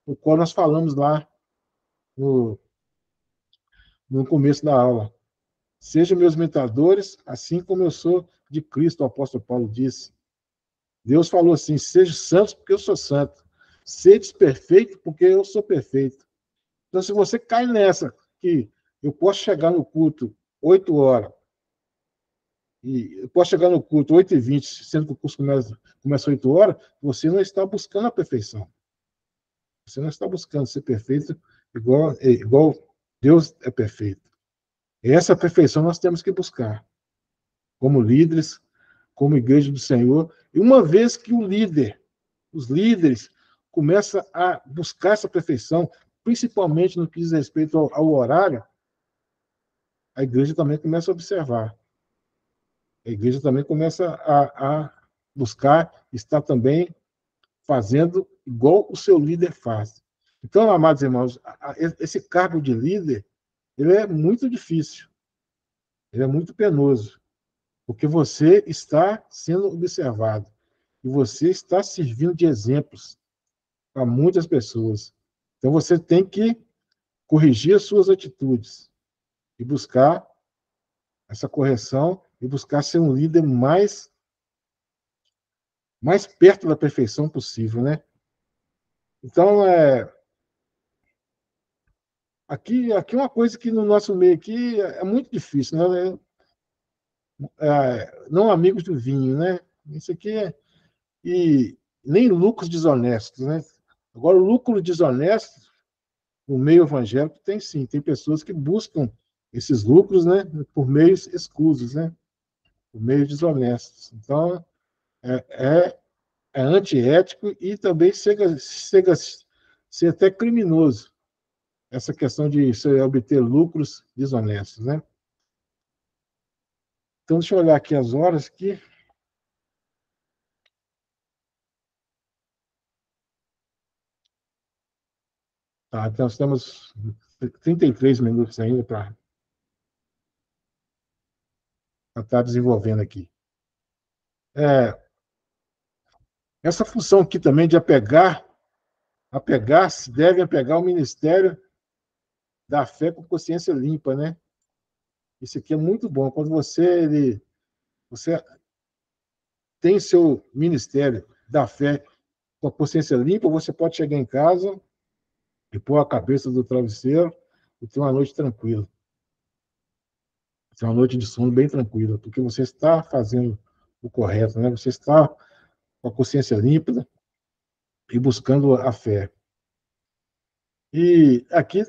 S1: o qual nós falamos lá no começo da aula. Sejam meus imitadores, assim como eu sou de Cristo, o apóstolo Paulo disse. Deus falou assim, sejam santos porque eu sou santo. Sede perfeito porque eu sou perfeito. Então, se você cai nessa, que eu posso chegar no culto 8 horas, e eu posso chegar no culto 8h20, sendo que o curso começa 8 horas, você não está buscando a perfeição. Você não está buscando ser perfeito igual Deus é perfeito. Essa perfeição nós temos que buscar, como líderes, como igreja do Senhor. E uma vez que os líderes, começam a buscar essa perfeição, principalmente no que diz respeito ao horário, a igreja também começa a observar. A igreja também começa a buscar, estar também fazendo igual o seu líder faz. Então, amados irmãos, esse cargo de líder, ele é muito difícil, ele é muito penoso, porque você está sendo observado e você está servindo de exemplos para muitas pessoas. Então, você tem que corrigir as suas atitudes e buscar essa correção e buscar ser um líder mais perto da perfeição possível, né? Então, aqui uma coisa que no nosso meio aqui é muito difícil, né? Não amigos do vinho, né? Isso aqui e nem lucros desonestos, né? Agora, o lucro desonesto, no meio evangélico, tem sim, tem pessoas que buscam esses lucros, né? Por meios escusos, né? Por meios desonestos. Então, é antiético e também chega a ser até criminoso essa questão de você obter lucros desonestos, né? Então, deixa eu olhar aqui as horas aqui. Tá, então nós temos 33 minutos ainda para estar desenvolvendo aqui. Essa função aqui também de apegar-se, deve apegar ao ministério da fé com consciência limpa, né? Isso aqui é muito bom. Quando você tem seu ministério da fé com a consciência limpa, você pode chegar em casa e pôr a cabeça do travesseiro e ter uma noite tranquila. Ter uma noite de sono bem tranquila, porque você está fazendo o correto, né? Você está com a consciência limpa e buscando a fé. E aqui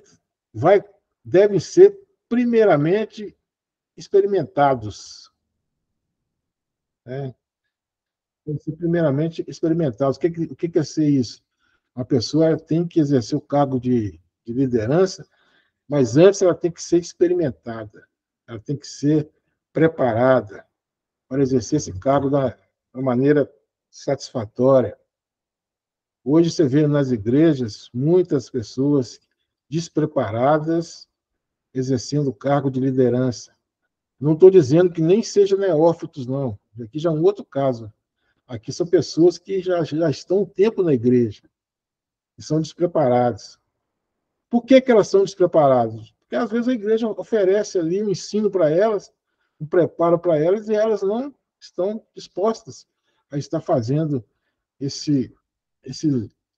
S1: devem ser primeiramente experimentados, né? Devem ser primeiramente experimentados. O que é ser isso? Uma pessoa tem que exercer o cargo de liderança, mas antes ela tem que ser experimentada, ela tem que ser preparada para exercer esse cargo da maneira satisfatória. Hoje você vê nas igrejas muitas pessoas despreparadas exercendo o cargo de liderança. Não estou dizendo que nem sejam neófitos, não. Aqui já é um outro caso. Aqui são pessoas que já estão um tempo na igreja e são despreparadas. Por que elas são despreparadas? Porque às vezes a igreja oferece ali um ensino para elas, um preparo para elas e elas não estão dispostas a estar fazendo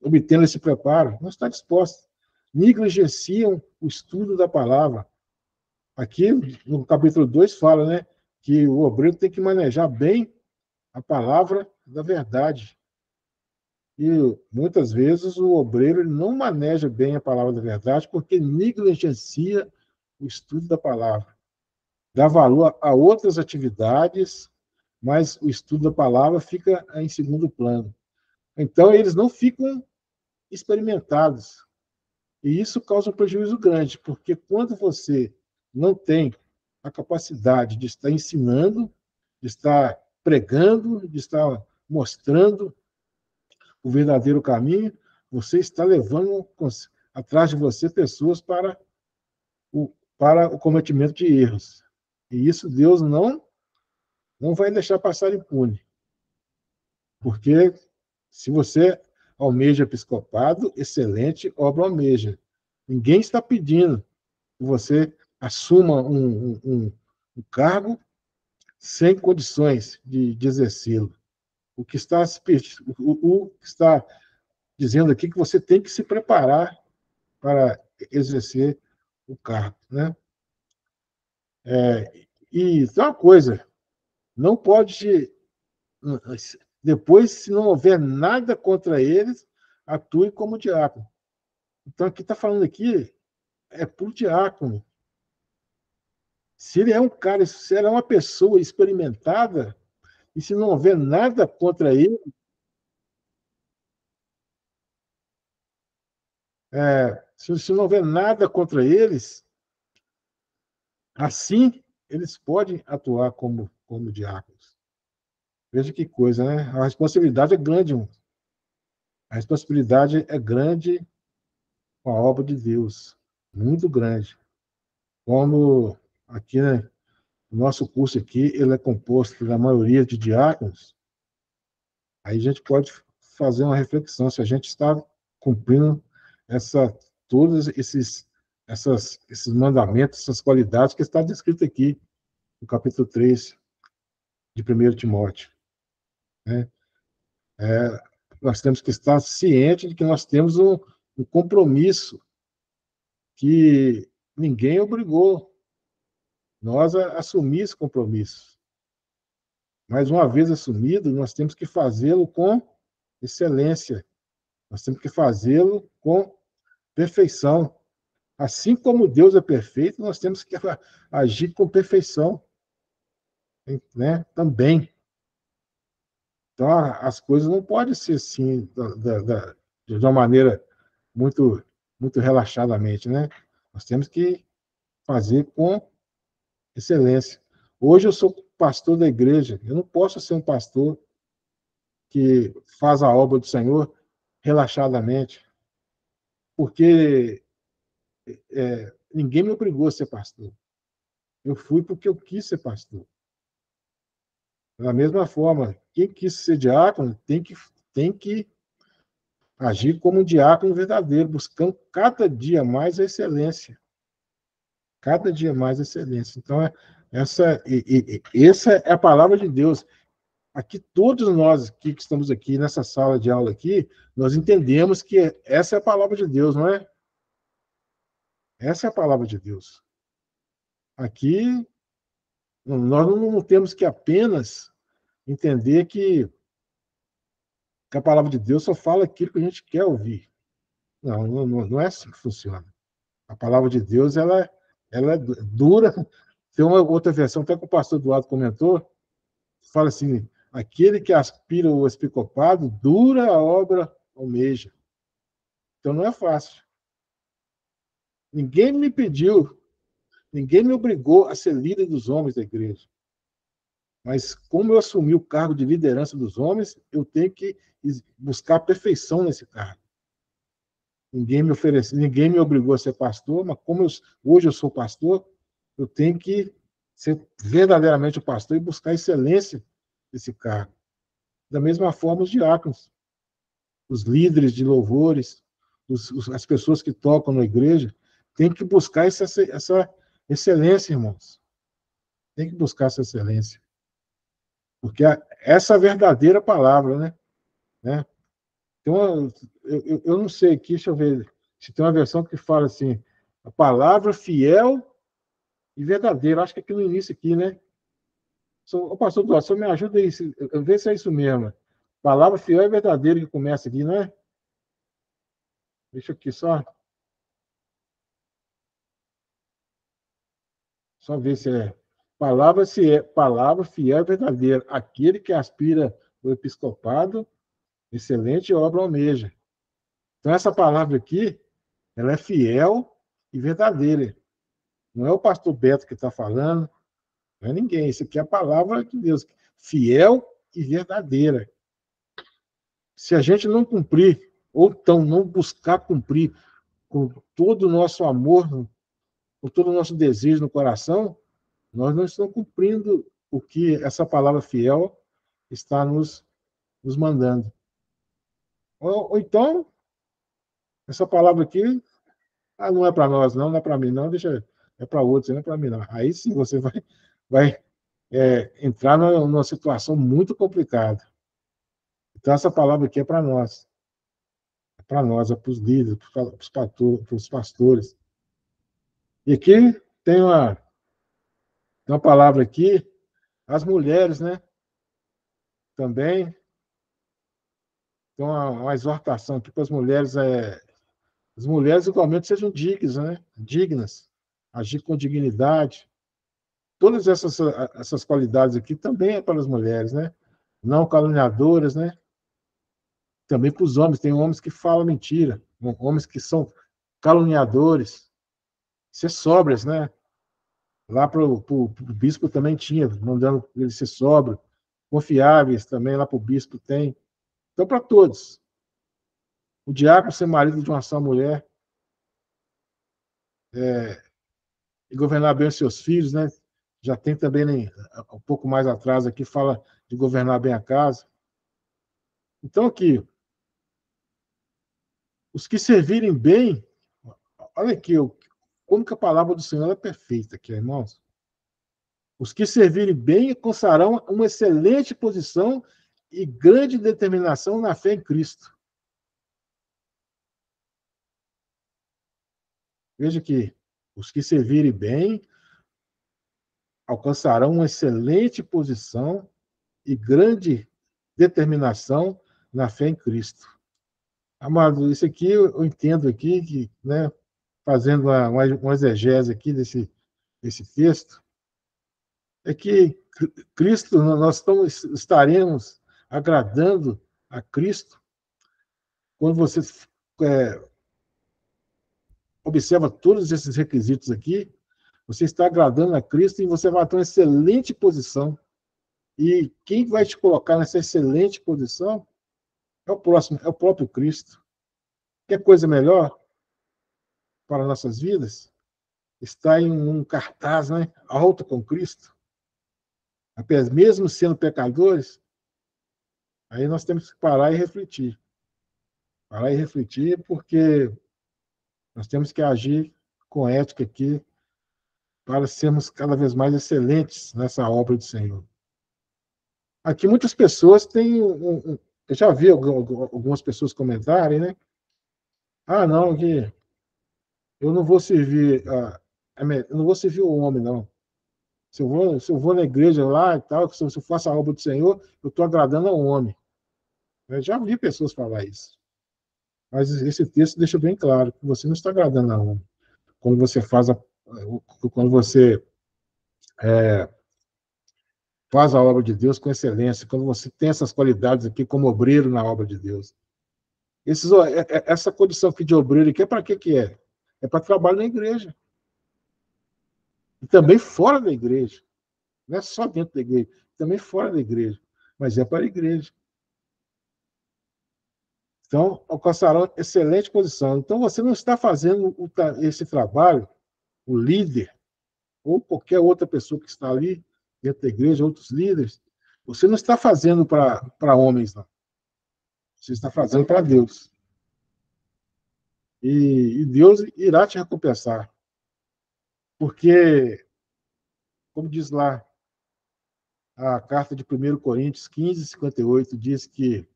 S1: obtendo esse preparo, não está disposta. Negligenciam o estudo da palavra. Aqui, no capítulo 2, fala, né, que o obreiro tem que manejar bem a palavra da verdade. E muitas vezes o obreiro não maneja bem a palavra da verdade porque negligencia o estudo da palavra. Dá valor a outras atividades, mas o estudo da palavra fica em segundo plano. Então, eles não ficam experimentados. E isso causa um prejuízo grande, porque quando você não tem a capacidade de estar ensinando, de estar pregando, de estar mostrando o verdadeiro caminho, você está levando atrás de você pessoas para o cometimento de erros. E isso Deus não vai deixar passar impune. Porque se você almeja episcopado, excelente obra almeja. Ninguém está pedindo que você assuma um cargo sem condições de exercê-lo. O que está dizendo aqui é que você tem que se preparar para exercer o cargo, né? E tem uma coisa, não pode, depois, se não houver nada contra eles, atue como diácono. Então, aqui está falando aqui, é para o diácono. Se ele é um cara, se ele é uma pessoa experimentada, e se não houver nada contra ele, se não houver nada contra eles, assim eles podem atuar como diáconos. Veja que coisa, né? A responsabilidade é grande, irmão. A responsabilidade é grande com a obra de Deus, muito grande. Como aqui, né, o nosso curso aqui, ele é composto da maioria de diáconos, aí a gente pode fazer uma reflexão se a gente está cumprindo todos esses mandamentos, essas qualidades que está descrito aqui no capítulo 3 de 1 Timóteo. Né? Nós temos que estar cientes de que nós temos um compromisso que ninguém obrigou nós a assumir esse compromisso. Mas, uma vez assumido, nós temos que fazê-lo com excelência. Nós temos que fazê-lo com perfeição. Assim como Deus é perfeito, nós temos que agir com perfeição, né? Também. Então, as coisas não podem ser assim, de uma maneira muito, muito relaxadamente, né? Nós temos que fazer com excelência. Hoje eu sou pastor da igreja, eu não posso ser um pastor que faz a obra do Senhor relaxadamente, porque ninguém me obrigou a ser pastor. Eu fui porque eu quis ser pastor. Da mesma forma, quem quis ser diácono tem que agir como um diácono verdadeiro, buscando cada dia mais a excelência. Cada dia mais a excelência. Então, essa é a palavra de Deus. Aqui, todos nós que estamos aqui nessa sala de aula aqui, nós entendemos que essa é a palavra de Deus, não é? Essa é a palavra de Deus. Aqui, nós não temos que apenas entender que a palavra de Deus só fala aquilo que a gente quer ouvir. Não é assim que funciona. A palavra de Deus, ela é dura. Tem uma outra versão, até que o pastor Eduardo comentou, fala assim, aquele que aspira o episcopado, dura a obra almeja. Então, não é fácil. Ninguém me pediu, ninguém me obrigou a ser líder dos homens da igreja. Mas, como eu assumi o cargo de liderança dos homens, eu tenho que buscar a perfeição nesse cargo. Ninguém me obrigou a ser pastor, mas como hoje eu sou pastor, eu tenho que ser verdadeiramente o pastor e buscar a excelência desse cargo. Da mesma forma, os diáconos, os líderes de louvores, as pessoas que tocam na igreja, têm que buscar essa excelência, irmãos. Tem que buscar essa excelência. Porque essa é a verdadeira palavra, né? Então, eu não sei aqui, deixa eu ver, se tem uma versão que fala assim, a palavra fiel e verdadeira. Acho que aqui no início, aqui, né? O pastor Duarte, só me ajuda aí, eu ver se é isso mesmo. Palavra fiel e verdadeira que começa aqui, né? Deixa aqui só ver se é palavra fiel e verdadeira. Aquele que aspira o episcopado, excelente obra almeja. Então, essa palavra aqui, ela é fiel e verdadeira. Não é o pastor Beto que está falando, não é ninguém. Isso aqui é a palavra de Deus, fiel e verdadeira. Se a gente não cumprir, ou então não buscar cumprir com todo o nosso amor, com todo o nosso desejo no coração, nós não estamos cumprindo o que essa palavra fiel está nos mandando. Ou então, essa palavra aqui, não é para nós, não é para mim, não, é para outros, não é para mim, não. Aí sim você vai entrar numa situação muito complicada. Então, essa palavra aqui é para nós. É para nós, é para os líderes, para os pastores. E aqui tem uma palavra aqui, as mulheres, né? Também. Tem uma exortação aqui para as mulheres. As mulheres igualmente sejam dignas, né? Dignas. Agir com dignidade. Todas essas qualidades aqui também é para as mulheres, né? Não caluniadoras, né? Também para os homens. Tem homens que falam mentira. Homens que são caluniadores. Ser sóbrias, né? Lá para o bispo também tinha, mandando ele ser sóbrio. Confiáveis também, lá para o bispo tem. Então, para todos. O diácono ser marido de uma só mulher. E governar bem os seus filhos, né? Já tem também, um pouco mais atrás aqui, fala de governar bem a casa. Então, aqui, os que servirem bem, olha aqui, como que a palavra do Senhor é perfeita aqui, irmãos. Os que servirem bem alcançarão uma excelente posição e grande determinação na fé em Cristo. Veja que os que servirem bem alcançarão uma excelente posição e grande determinação na fé em Cristo. Amado, isso aqui eu entendo aqui, que, né, fazendo uma exegese aqui desse texto, é que Cristo, nós estaremos agradando a Cristo quando você observa todos esses requisitos aqui, você está agradando a Cristo e você vai ter uma excelente posição. E quem vai te colocar nessa excelente posição é o próprio Cristo. Quer coisa melhor para nossas vidas? Está em um cartaz, né, alto com Cristo. Mesmo sendo pecadores, aí nós temos que parar e refletir. Parar e refletir, porque nós temos que agir com ética aqui para sermos cada vez mais excelentes nessa obra do Senhor. Aqui muitas pessoas têm eu já vi algumas pessoas comentarem, né? Não, que eu não vou servir, eu não vou servir o homem, não. Se eu vou na igreja lá e tal, se eu faço a obra do Senhor, eu estou agradando ao homem. Eu já vi pessoas falar isso. Mas esse texto deixa bem claro que você não está agradando ao homem. Quando você faz a obra de Deus com excelência, quando você tem essas qualidades aqui como obreiro na obra de Deus. Essa condição aqui de obreiro aqui, é para que é? É para trabalho na igreja. E também fora da igreja. Não é só dentro da igreja, também fora da igreja. Mas é para a igreja. Então, alcançarão excelente posição. Então, você não está fazendo esse trabalho, o líder, ou qualquer outra pessoa que está ali, dentro da igreja, outros líderes, você não está fazendo para homens, não. Você está fazendo para Deus. E Deus irá te recompensar. Porque como diz lá a carta de 1 Coríntios 15:58, diz que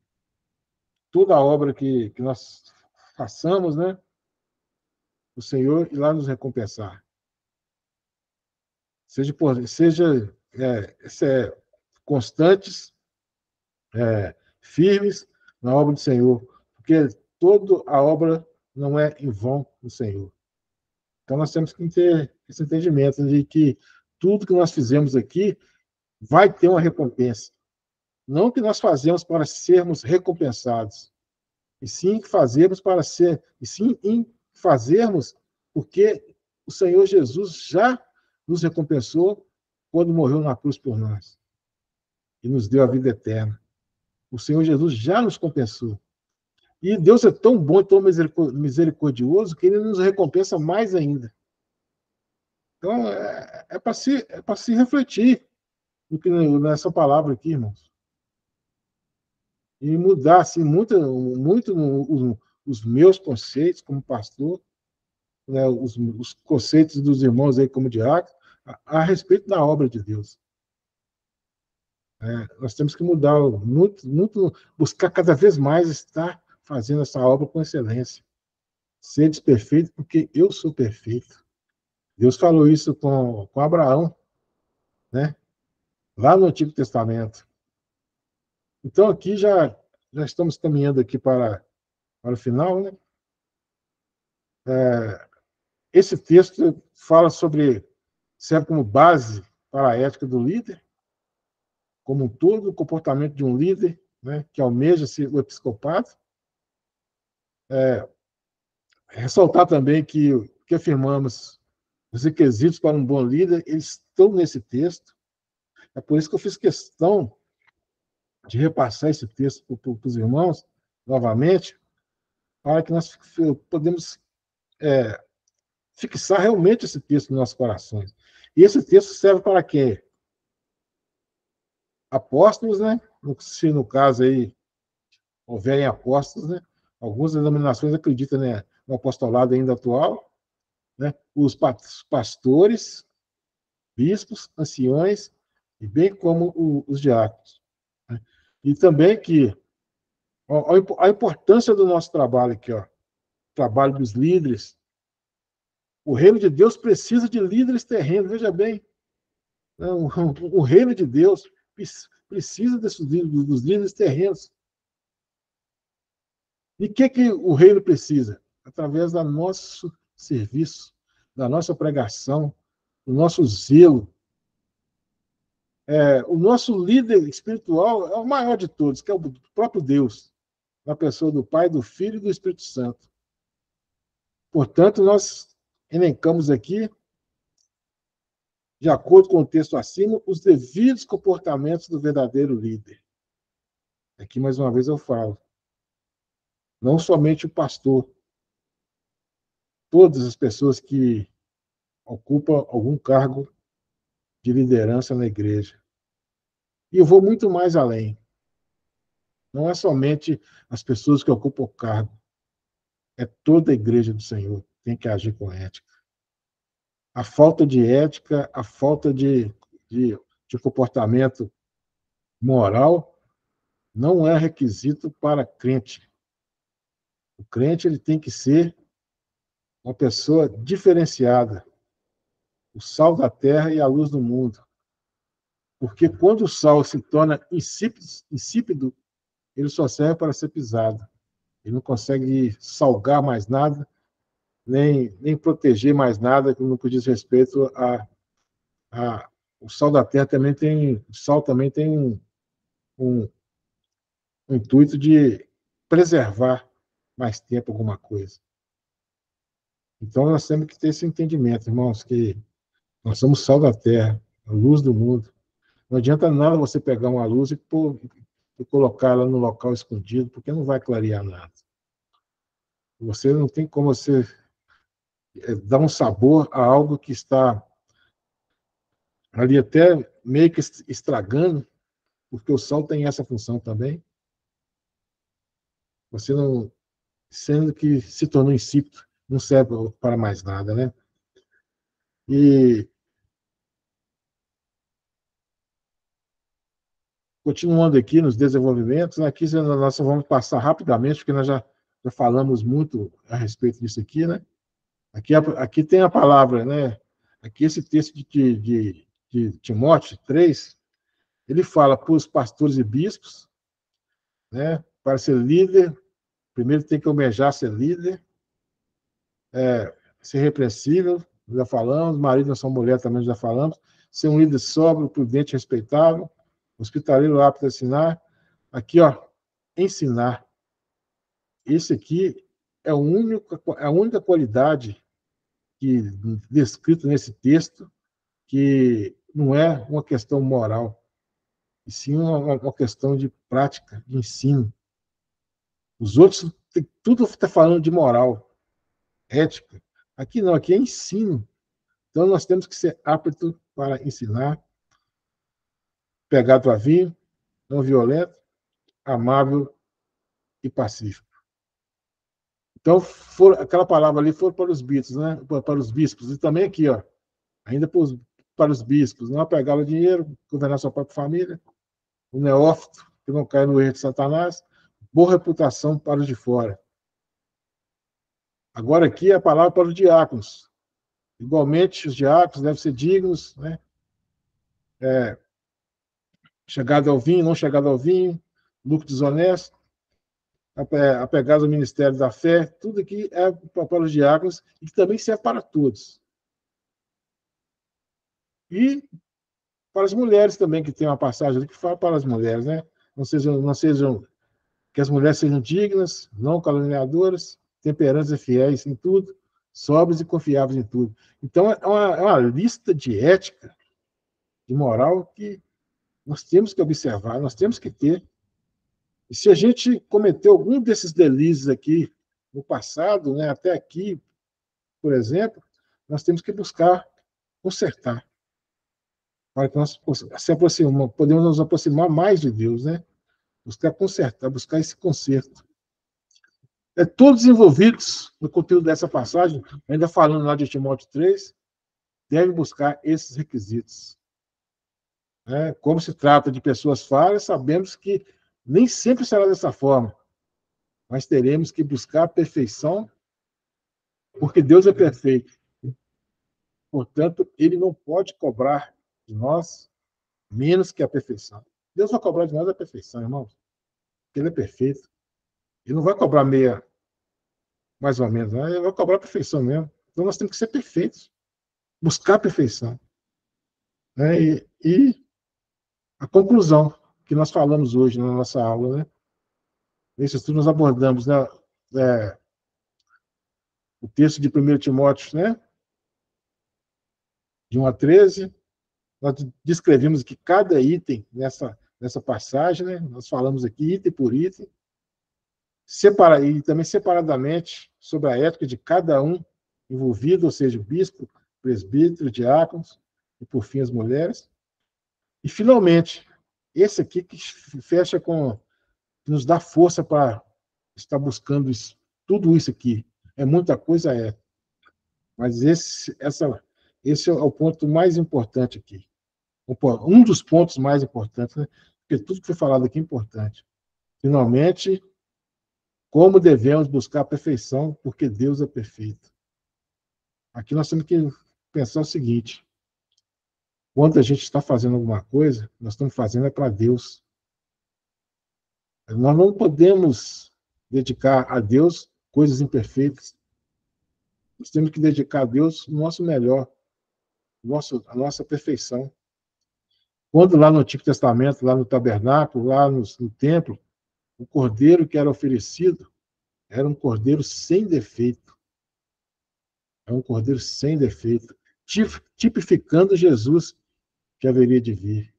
S1: toda a obra que nós façamos, né, o Senhor irá nos recompensar. Seja constantes, firmes na obra do Senhor, porque toda a obra não é em vão do Senhor. Então nós temos que ter esse entendimento de que tudo que nós fizemos aqui vai ter uma recompensa. Não que nós fazemos para sermos recompensados, e sim em fazermos porque o Senhor Jesus já nos recompensou quando morreu na cruz por nós e nos deu a vida eterna. O Senhor Jesus já nos compensou. E Deus é tão bom e tão misericordioso que ele nos recompensa mais ainda. Então, é para se refletir nessa palavra aqui, irmãos. E mudar assim, muito os meus conceitos como pastor, né, os conceitos dos irmãos aí como diácono, a respeito da obra de Deus. Nós temos que mudar muito, buscar cada vez mais estar fazendo essa obra com excelência. Sedes perfeito, porque eu sou perfeito. Deus falou isso com Abraão, né? Lá no Antigo Testamento. Então, aqui já estamos caminhando aqui para o final, né? Esse texto fala serve como base para a ética do líder, como um todo, o comportamento de um líder, né, que almeja o episcopado. Ressaltar também que afirmamos os requisitos para um bom líder, eles estão nesse texto. É por isso que eu fiz questão de repassar esse texto para os irmãos, novamente, para que nós podemos fixar realmente esse texto nos nossos corações. E esse texto serve para quê? Apóstolos, né? Se no caso aí houverem apóstolos, né? Algumas denominações acreditam, né, no apostolado ainda atual, né? Os pastores, bispos, anciões, e bem como os diáconos. Né? E também que a importância do nosso trabalho aqui, ó, trabalho dos líderes. O reino de Deus precisa de líderes terrenos, veja bem. O reino de Deus precisa dos líderes terrenos. E o que o reino precisa? Através do nosso serviço, da nossa pregação, do nosso zelo. O nosso líder espiritual é o maior de todos, que é o próprio Deus, na pessoa do Pai, do Filho e do Espírito Santo. Portanto, nós elencamos aqui, de acordo com o texto acima, os devidos comportamentos do verdadeiro líder. Aqui, mais uma vez, eu falo. Não somente o pastor. Todas as pessoas que ocupam algum cargo de liderança na igreja. E eu vou muito mais além. Não é somente as pessoas que ocupam o cargo. É toda a igreja do Senhor que tem que agir com ética. A falta de ética, a falta de comportamento moral não é requisito para crente. O crente ele tem que ser uma pessoa diferenciada, o sal da terra e a luz do mundo. Porque quando o sal se torna insípido, ele só serve para ser pisado. Ele não consegue salgar mais nada, nem proteger mais nada no que diz respeito o sal da terra também o sal também tem um intuito de preservar mais tempo alguma coisa. Então nós temos que ter esse entendimento, irmãos, que nós somos sal da terra, a luz do mundo. Não adianta nada você pegar uma luz e colocar ela no local escondido, porque não vai clarear nada. Você não tem como você dar um sabor a algo que está ali até meio que estragando, porque o sal tem essa função também. Você não, sendo que se tornou insípido, não serve para mais nada, né? E continuando aqui nos desenvolvimentos, aqui nós vamos passar rapidamente, porque nós já falamos muito a respeito disso aqui, né? Aqui tem a palavra, né? Aqui esse texto de Timóteo 3, ele fala para os pastores e bispos, né? Para ser líder, primeiro tem que almejar ser líder, ser repreensível, já falamos, marido não são mulher, também já falamos, ser um líder sóbrio, prudente, respeitável, hospitaleiro, apto a ensinar. Aqui, ó, ensinar. Esse aqui é a única qualidade descrita nesse texto que não é uma questão moral, e sim uma questão de prática, de ensino. Os outros, tudo está falando de moral, ética. Aqui não, aqui é ensino. Então, nós temos que ser aptos para ensinar, pegado a vinho, não violento, amável e pacífico. Então, aquela palavra ali foi para os bispos, né? Para os bispos. E também aqui, ó, ainda para os bispos, não pegar o dinheiro, governar sua própria família, o neófito, que não cai no erro de Satanás, boa reputação para os de fora. Agora aqui é a palavra para os diáconos. Igualmente, os diáconos devem ser dignos, né? Chegado ao vinho, não chegado ao vinho, lucro desonesto, apegados ao ministério da fé, tudo aqui é para os diáconos e que também serve para todos. E para as mulheres também, que tem uma passagem ali que fala para as mulheres, né? Não sejam que as mulheres sejam dignas, não caluniadoras, temperantes e fiéis em tudo, sóbrias e confiáveis em tudo. Então, é uma lista de ética, de moral, que nós temos que observar, nós temos que ter. E se a gente cometeu algum desses deslizes aqui no passado, né, até aqui, por exemplo, nós temos que buscar consertar, para que nós podemos nos aproximar mais de Deus, né? Buscar consertar, buscar esse conserto. Todos envolvidos no conteúdo dessa passagem, ainda falando lá de Timóteo 3, devem buscar esses requisitos. Como se trata de pessoas falhas, sabemos que nem sempre será dessa forma, mas teremos que buscar a perfeição, porque Deus é perfeito. Portanto, Ele não pode cobrar de nós menos que a perfeição. Deus vai cobrar de nós a perfeição, irmãos, porque Ele é perfeito. Ele não vai cobrar meia, mais ou menos, né? Ele vai cobrar a perfeição mesmo. Então, nós temos que ser perfeitos, buscar a perfeição. E a conclusão que nós falamos hoje na nossa aula, né? Nesse estudo nós abordamos, né, o texto de 1 Timóteo, né, de 1 a 13, nós descrevemos aqui cada item nessa passagem, né, nós falamos aqui item por item, e também separadamente sobre a ética de cada um envolvido, ou seja, o bispo, presbítero, diáconos, e por fim as mulheres. E, finalmente, esse aqui que fecha com, que nos dá força para estar buscando tudo isso aqui. É muita coisa, mas esse é o ponto mais importante aqui. Um dos pontos mais importantes, né? Porque tudo que foi falado aqui é importante. Finalmente, como devemos buscar a perfeição, porque Deus é perfeito. Aqui nós temos que pensar o seguinte: quando a gente está fazendo alguma coisa, nós estamos fazendo para Deus. Nós não podemos dedicar a Deus coisas imperfeitas. Nós temos que dedicar a Deus o nosso melhor, a nossa perfeição. Quando lá no Antigo Testamento, lá no tabernáculo, lá no templo, o cordeiro que era oferecido era um cordeiro sem defeito. É um cordeiro sem defeito, tipificando Jesus que haveria de vir.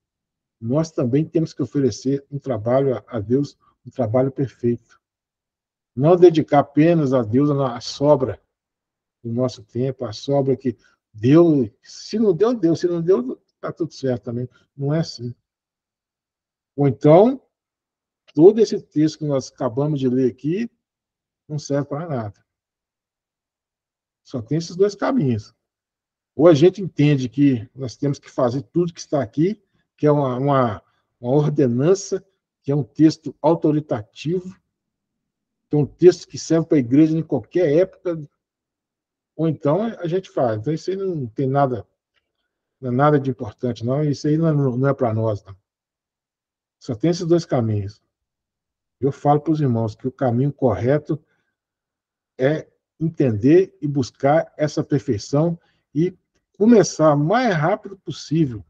S1: Nós também temos que oferecer um trabalho a Deus, um trabalho perfeito. Não dedicar apenas a Deus a sobra do nosso tempo, a sobra que deu. Se não deu, deu. Se não deu, está tudo certo também. Não é assim. Ou então, todo esse texto que nós acabamos de ler aqui não serve para nada. Só tem esses dois caminhos. Ou a gente entende que nós temos que fazer tudo que está aqui, que é uma uma ordenança, que é um texto autoritativo, que é um texto que serve para a igreja em qualquer época, ou então a gente faz. Então, isso aí não tem nada, não é nada de importante, não. Isso aí não é para nós, não. Só tem esses dois caminhos. Eu falo para os irmãos que o caminho correto é entender e buscar essa perfeição e começar o mais rápido possível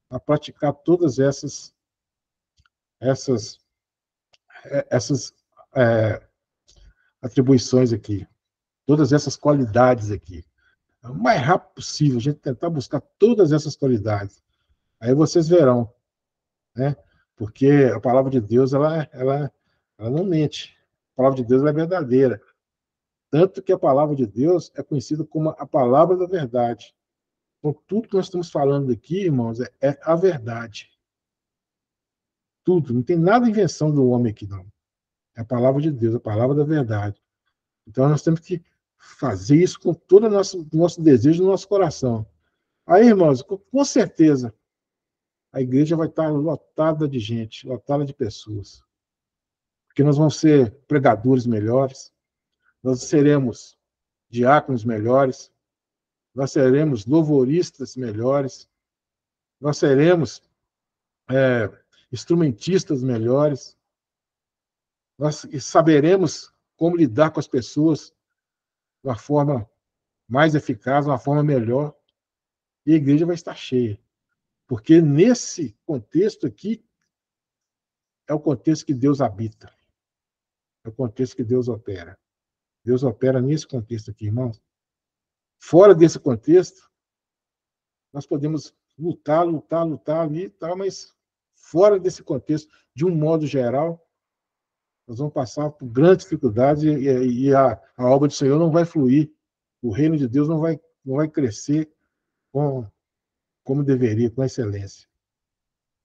S1: a praticar todas essas, essas é, atribuições aqui, todas essas qualidades aqui. O mais rápido possível, a gente tentar buscar todas essas qualidades. Aí vocês verão, né? Porque a palavra de Deus, ela não mente. A palavra de Deus ela é verdadeira. Tanto que a palavra de Deus é conhecida como a palavra da verdade. Então, tudo que nós estamos falando aqui, irmãos, é a verdade. Tudo. Não tem nada de invenção do homem aqui, não. É a palavra de Deus, a palavra da verdade. Então, nós temos que fazer isso com todo o nosso desejo no nosso coração. Aí, irmãos, com certeza, a igreja vai estar lotada de gente, lotada de pessoas. Porque nós vamos ser pregadores melhores, nós seremos diáconos melhores, nós seremos louvoristas melhores, nós seremos instrumentistas melhores, nós saberemos como lidar com as pessoas de uma forma mais eficaz, de uma forma melhor, e a igreja vai estar cheia. Porque nesse contexto aqui, é o contexto que Deus habita, é o contexto que Deus opera. Deus opera nesse contexto aqui, irmãos. Fora desse contexto, nós podemos lutar ali e tal, mas fora desse contexto, de um modo geral, nós vamos passar por grandes dificuldades e a obra do Senhor não vai fluir. O reino de Deus não vai crescer como deveria, com excelência.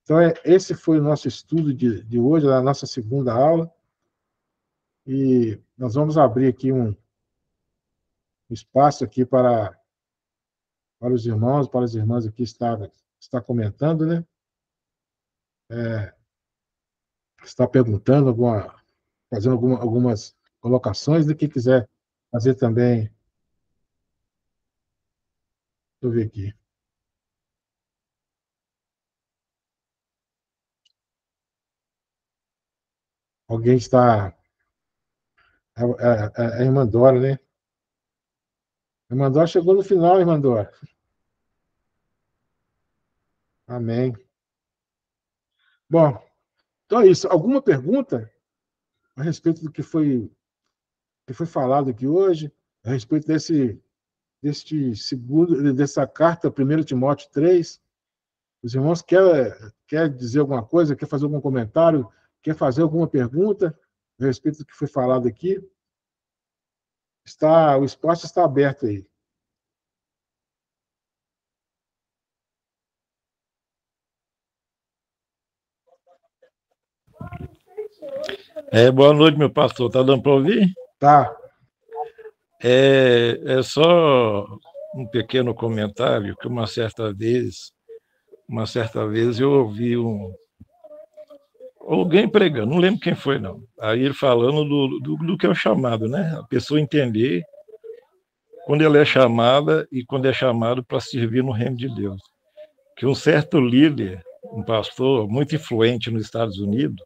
S1: Então, esse foi o nosso estudo de hoje, a nossa segunda aula. E nós vamos abrir aqui um espaço aqui para os irmãos, para as irmãs aqui está comentando, né? Está perguntando, fazendo algumas colocações, de quem quiser fazer também. Deixa eu ver aqui. Alguém está... A irmã Dora, né? A irmã Dora chegou no final, irmã Dora. Amém. Bom, então é isso. Alguma pergunta a respeito do que foi falado aqui hoje, a respeito dessa carta, 1 Timóteo 3? Os irmãos quer dizer alguma coisa, quer fazer algum comentário, quer fazer alguma pergunta a respeito do que foi falado aqui? O espaço está aberto aí.
S2: Boa noite, meu pastor. Está dando para ouvir?
S1: Tá.
S2: É só um pequeno comentário que uma certa vez eu ouvi alguém pregando, não lembro quem foi, não. Aí ele falando do que é o chamado, né? A pessoa entender quando ela é chamada e quando é chamado para servir no reino de Deus. Que um certo líder, um pastor muito influente nos Estados Unidos,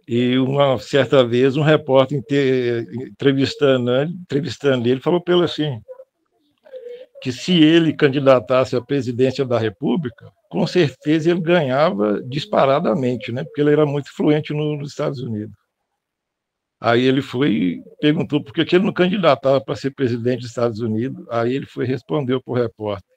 S2: e uma certa vez um repórter entrevistando ele, falou para ele assim, que se ele candidatasse à presidência da República, com certeza ele ganhava disparadamente, né? Porque ele era muito influente nos Estados Unidos. Aí ele perguntou por que ele não candidatava para ser presidente dos Estados Unidos. Aí ele respondeu para o repórter: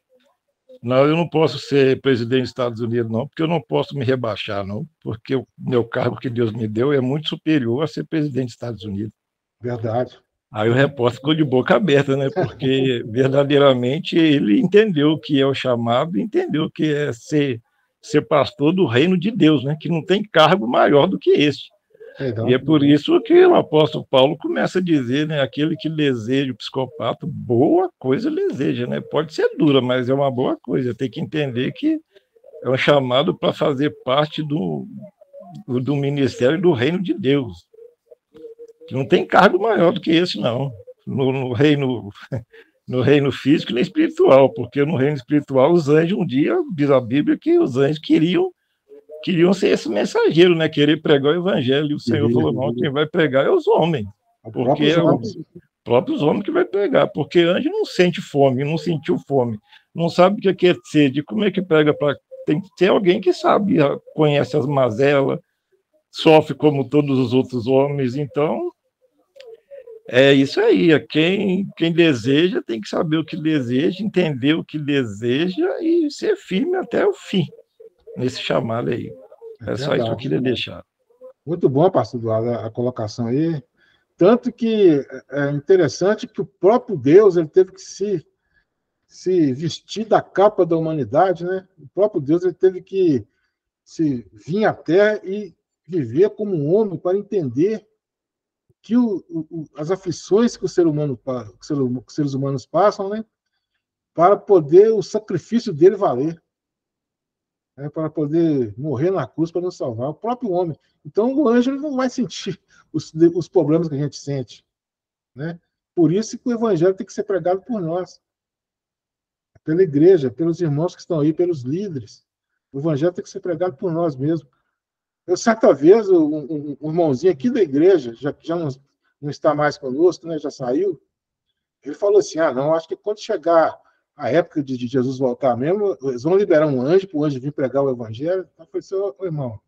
S2: não, eu não posso ser presidente dos Estados Unidos, não, porque eu não posso me rebaixar, não, porque o meu cargo que Deus me deu é muito superior a ser presidente dos Estados Unidos.
S1: Verdade.
S2: Aí o repórter ficou de boca aberta, né? Porque verdadeiramente ele entendeu o que é o chamado, entendeu o que é ser pastor do reino de Deus, né? Que não tem cargo maior do que esse. E é por isso que o apóstolo Paulo começa a dizer, né? Aquele que deseja o psicopata, boa coisa deseja, né? Pode ser dura, mas é uma boa coisa. Tem que entender que é um chamado para fazer parte do ministério do reino de Deus. Que não tem cargo maior do que esse, não. No reino físico e no espiritual, porque no reino espiritual os anjos, um dia, diz a Bíblia, que os anjos queriam ser esse mensageiro, né? Querer pregar o evangelho. E o Senhor falou, não, quem vai pregar é os homens. Porque é os próprios homens que vai pregar. Porque anjo não sente fome, não sentiu fome. Não sabe o que é sede. Como é que prega para... Tem que ter alguém que sabe, conhece as mazelas, sofre como todos os outros homens. Então, é isso aí. Quem deseja tem que saber o que deseja, entender o que deseja e ser firme até o fim nesse chamado aí. É só isso que eu queria deixar.
S1: Muito bom, pastor Eduardo, a colocação aí. Tanto que é interessante que o próprio Deus ele teve que se vestir da capa da humanidade, né? O próprio Deus ele teve que se vir à Terra e viver como um homem para entender que as aflições que os seres humanos passam, né? Para poder o sacrifício dele valer, né? Para poder morrer na cruz para nos salvar, o próprio homem. Então o anjo não vai sentir os problemas que a gente sente, né? Por isso que o evangelho tem que ser pregado por nós, pela igreja, pelos irmãos que estão aí, pelos líderes. O evangelho tem que ser pregado por nós mesmos. Eu, certa vez, um irmãozinho aqui da igreja, que já não está mais conosco, né, já saiu, ele falou assim, não, acho que quando chegar a época de Jesus voltar mesmo, eles vão liberar um anjo para o anjo vir pregar o evangelho. Eu falei assim, irmão,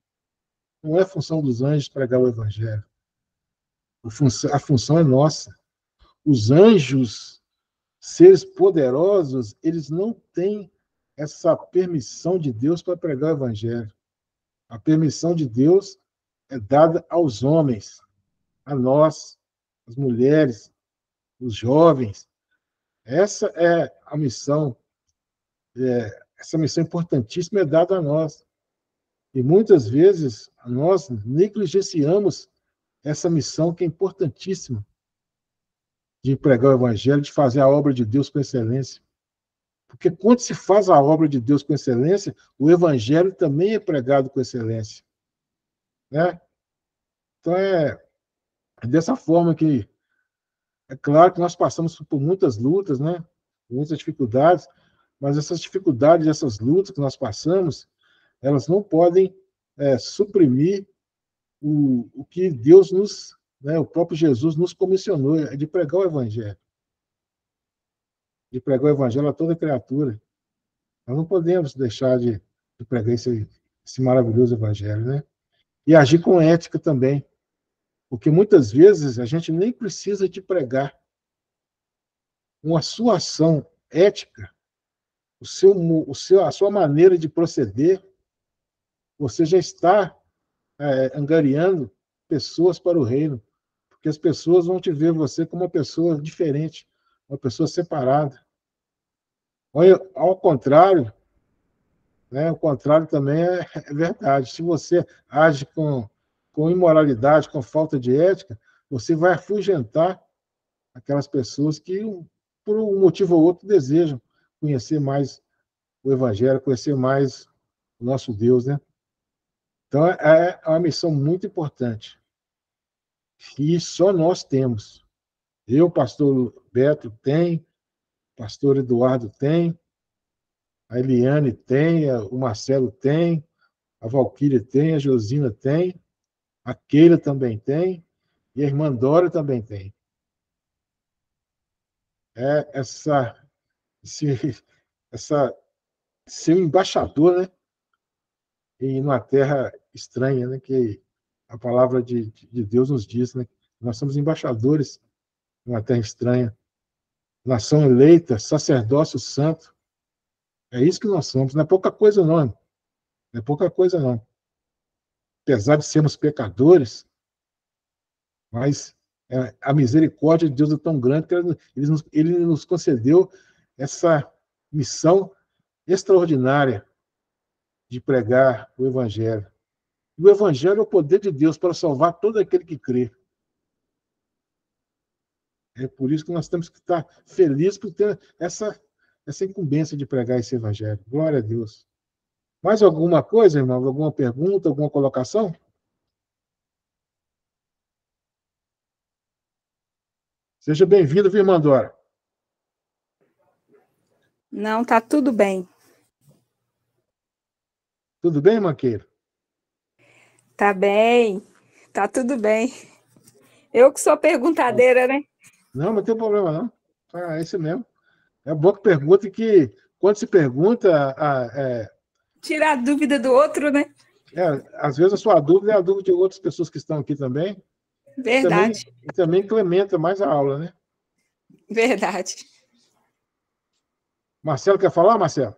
S1: não é função dos anjos pregar o evangelho. A função é nossa. Os anjos, seres poderosos, eles não têm essa permissão de Deus para pregar o evangelho. A permissão de Deus é dada aos homens, a nós, as mulheres, os jovens. Essa é a missão, essa missão importantíssima é dada a nós. E muitas vezes nós negligenciamos essa missão que é importantíssima de pregar o evangelho, de fazer a obra de Deus com excelência. Porque quando se faz a obra de Deus com excelência, o evangelho também é pregado com excelência, né? Então é dessa forma que é claro que nós passamos por muitas lutas, né? Muitas dificuldades, mas essas dificuldades, essas lutas que nós passamos, elas não podem suprimir o que Deus o próprio Jesus nos comissionou, é de pregar o evangelho. De pregar o evangelho a toda criatura. Nós não podemos deixar de pregar esse maravilhoso evangelho, né? E agir com ética também. Porque muitas vezes a gente nem precisa de pregar. A sua ação ética, a sua maneira de proceder, você já está angariando pessoas para o reino. Porque as pessoas vão te ver você como uma pessoa diferente, uma pessoa separada. Ao contrário, né, o contrário também é verdade. Se você age com imoralidade, com falta de ética, você vai afugentar aquelas pessoas que, por um motivo ou outro, desejam conhecer mais o Evangelho, conhecer mais o nosso Deus, né? Então, é uma missão muito importante. E só nós temos. Eu, pastor Beto, tem, pastor Eduardo tem, a Eliane tem, o Marcelo tem, a Valquíria tem, a Josina tem, a Keila também tem, e a irmã Dora também tem. É ser um embaixador, né? E numa terra estranha, né? Que a palavra de Deus nos diz, né? Nós somos embaixadores numa terra estranha, nação eleita, sacerdócio santo. É isso que nós somos. Não é pouca coisa, não. Não é pouca coisa, não. Apesar de sermos pecadores, mas a misericórdia de Deus é tão grande que ele nos concedeu essa missão extraordinária de pregar o Evangelho. E o Evangelho é o poder de Deus para salvar todo aquele que crê. É por isso que nós temos que estar felizes por ter essa incumbência de pregar esse Evangelho. Glória a Deus. Mais alguma coisa, irmão? Alguma pergunta, alguma colocação? Seja bem-vindo, viu, irmã Dora?
S3: Não, tá tudo bem.
S1: Tudo bem, Manqueiro?
S3: Tá bem. Tá tudo bem. Eu que sou perguntadeira, né?
S1: Não, não tem problema, não. É isso mesmo. É bom que pergunta que, quando se pergunta,
S3: Tirar a dúvida do outro, né?
S1: às vezes a sua dúvida é a dúvida de outras pessoas que estão aqui também.
S3: Verdade.
S1: E também incrementa mais a aula, né?
S3: Verdade.
S1: Marcelo, quer falar, Marcelo?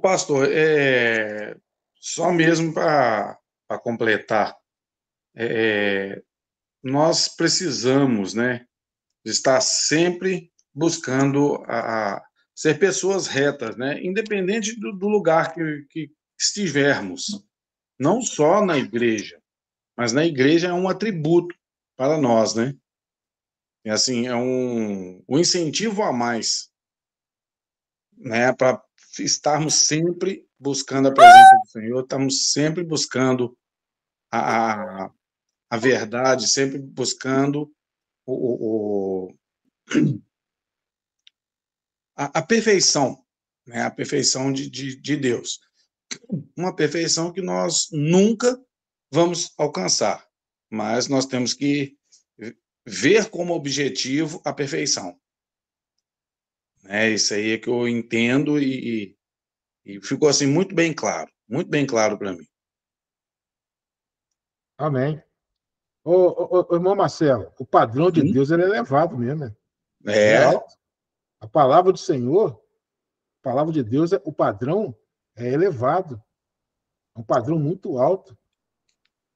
S5: Pastor, só mesmo para completar, nós precisamos, né, de estar sempre buscando ser pessoas retas, né, independente do lugar que estivermos, não só na igreja, mas na igreja é um atributo para nós, né? E assim, é um incentivo a mais, né, para estarmos sempre buscando a presença do Senhor, estamos sempre buscando a, a verdade, sempre buscando a perfeição, né, a perfeição de Deus. Uma perfeição que nós nunca vamos alcançar, mas nós temos que ver como objetivo a perfeição. Isso aí é que eu entendo e ficou assim muito bem claro para mim.
S1: Amém. Ô, irmão Marcelo, o padrão de Deus ele é elevado mesmo, né? É alto. A palavra do Senhor, a palavra de Deus, o padrão é elevado. É um padrão muito alto.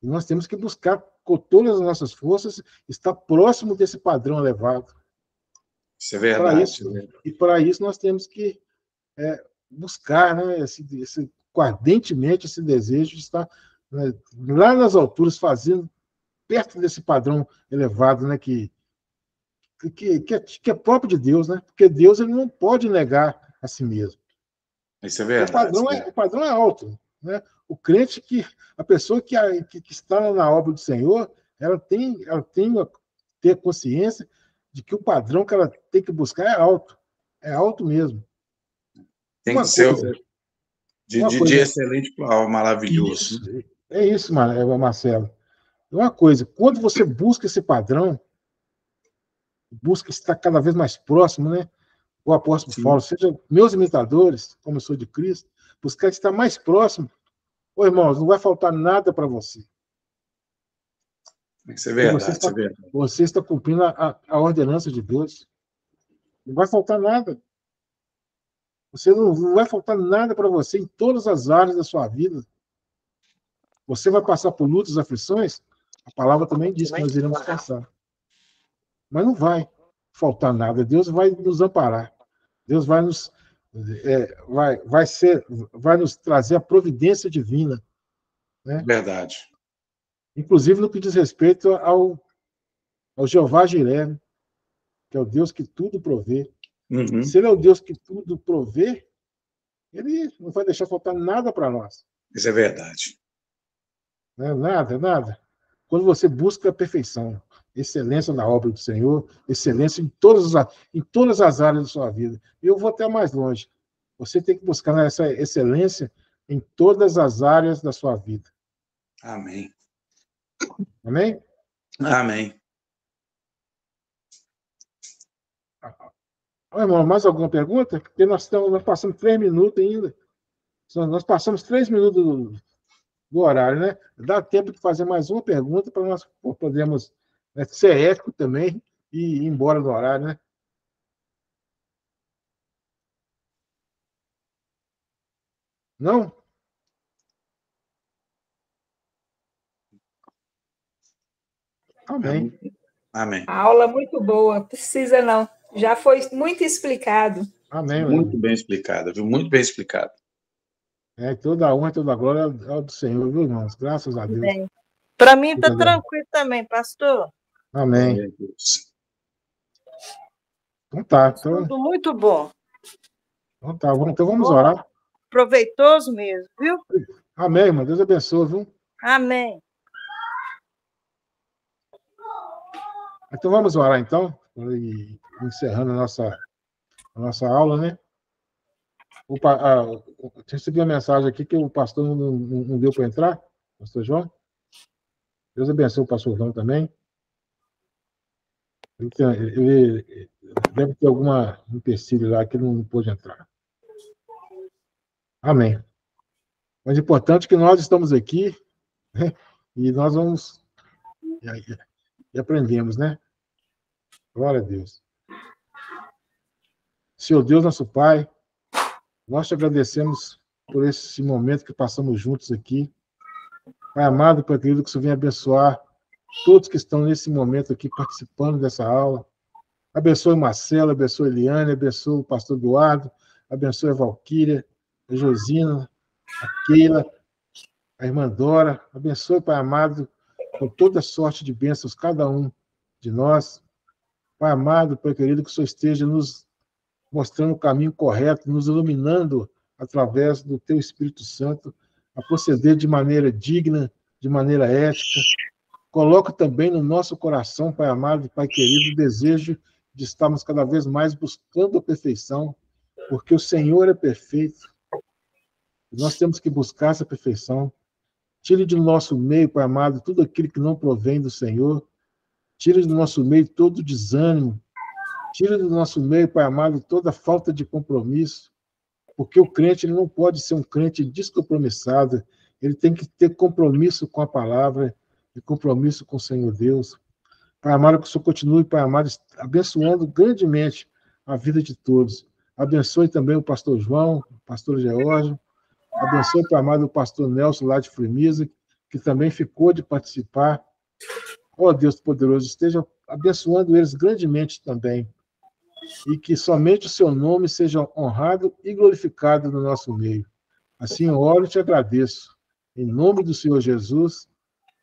S1: E nós temos que buscar, com todas as nossas forças, estar próximo desse padrão elevado.
S5: Isso é verdade.
S1: E para isso nós temos que buscar, né, ardentemente esse desejo de estar, né, lá nas alturas, fazendo perto desse padrão elevado, né, que é próprio de Deus, né? Porque Deus ele não pode negar a si mesmo.
S5: Isso é verdade.
S1: O padrão é alto, né? O crente a pessoa que está na obra do Senhor, ela tem que ter consciência de que o padrão que ela tem que buscar é alto mesmo.
S5: Tem que ser de excelente para maravilhoso.
S1: É isso, Marcelo. Uma coisa, quando você busca esse padrão, busca estar cada vez mais próximo, né? O apóstolo Paulo, seja meus imitadores, como eu sou de Cristo, buscar estar mais próximo. Ô, irmãos, não vai faltar nada para você.
S5: Isso é verdade,
S1: você está cumprindo a ordenança de Deus. Não vai faltar nada. Não vai faltar nada para você em todas as áreas da sua vida. Você vai passar por lutas, aflições? A palavra também diz que nós iremos passar. Mas não vai faltar nada. Deus vai nos amparar. Deus vai nos trazer a providência divina. Né?
S5: Verdade.
S1: Inclusive no que diz respeito ao Jeová Jiré, né? Que é o Deus que tudo provê.
S5: Uhum.
S1: Se ele é o Deus que tudo provê, ele não vai deixar faltar nada para nós.
S5: Isso é verdade.
S1: Nada. Quando você busca a perfeição, excelência na obra do Senhor, excelência em todas as áreas da sua vida. E eu vou até mais longe. Você tem que buscar essa excelência em todas as áreas da sua vida.
S5: Amém.
S1: Amém?
S5: Amém.
S1: Irmão, mais alguma pergunta? Porque nós passamos 3 minutos ainda. Nós passamos 3 minutos do horário, né? Dá tempo de fazer mais uma pergunta para nós podermos, né, ser ético também e ir embora do horário, né? Não? Amém.
S5: Amém.
S3: A aula muito boa, precisa não. Já foi muito explicado.
S1: Amém.
S5: Muito bem explicado, viu? Muito bem explicado.
S1: Toda a honra e toda a glória é do Senhor, viu, irmãos? Graças a Deus.
S6: Para mim está tranquilo também, pastor.
S1: Amém. Então tá.
S6: Tudo muito bom.
S1: Então vamos orar.
S6: proveitoso mesmo, viu?
S1: Amém, irmã. Deus abençoe, viu?
S6: Amém.
S1: Então vamos orar, então, e encerrando a nossa aula, né? Recebi uma mensagem aqui que o pastor não deu para entrar, pastor João. Deus abençoe o pastor João também. Ele deve ter alguma empecilho lá que ele não pôde entrar. Amém. Mas o importante é que nós estamos aqui, né? E nós vamos e aprendemos, né? Glória a Deus. Senhor Deus, nosso Pai, nós te agradecemos por esse momento que passamos juntos aqui. Pai amado, Pai querido, que o Senhor venha abençoar todos que estão nesse momento aqui participando dessa aula. Abençoe Marcelo, abençoe Eliane, abençoe o pastor Eduardo, abençoe a Valquíria, a Josina, a Keila, a irmã Dora. Abençoe, Pai amado, com toda sorte de bênçãos cada um de nós. Pai amado, Pai querido, que o Senhor esteja nos mostrando o caminho correto, nos iluminando através do Teu Espírito Santo, a proceder de maneira digna, de maneira ética. Coloca também no nosso coração, Pai amado e Pai querido, o desejo de estarmos cada vez mais buscando a perfeição, porque o Senhor é perfeito. Nós temos que buscar essa perfeição. Tire do nosso meio, Pai amado, tudo aquilo que não provém do Senhor. Tire do nosso meio todo o desânimo. Tire do nosso meio, Pai amado, toda falta de compromisso. Porque o crente ele não pode ser um crente descompromissado. Ele tem que ter compromisso com a palavra e compromisso com o Senhor Deus. Pai amado, que o Senhor continue, Pai amado, abençoando grandemente a vida de todos. Abençoe também o pastor João, o pastor Geórgio. Abençoe, Pai amado, o pastor Nelson, lá de Fremisa, que também ficou de participar. Ó Deus poderoso, esteja abençoando eles grandemente também. E que somente o seu nome seja honrado e glorificado no nosso meio. Assim eu oro e te agradeço. Em nome do Senhor Jesus.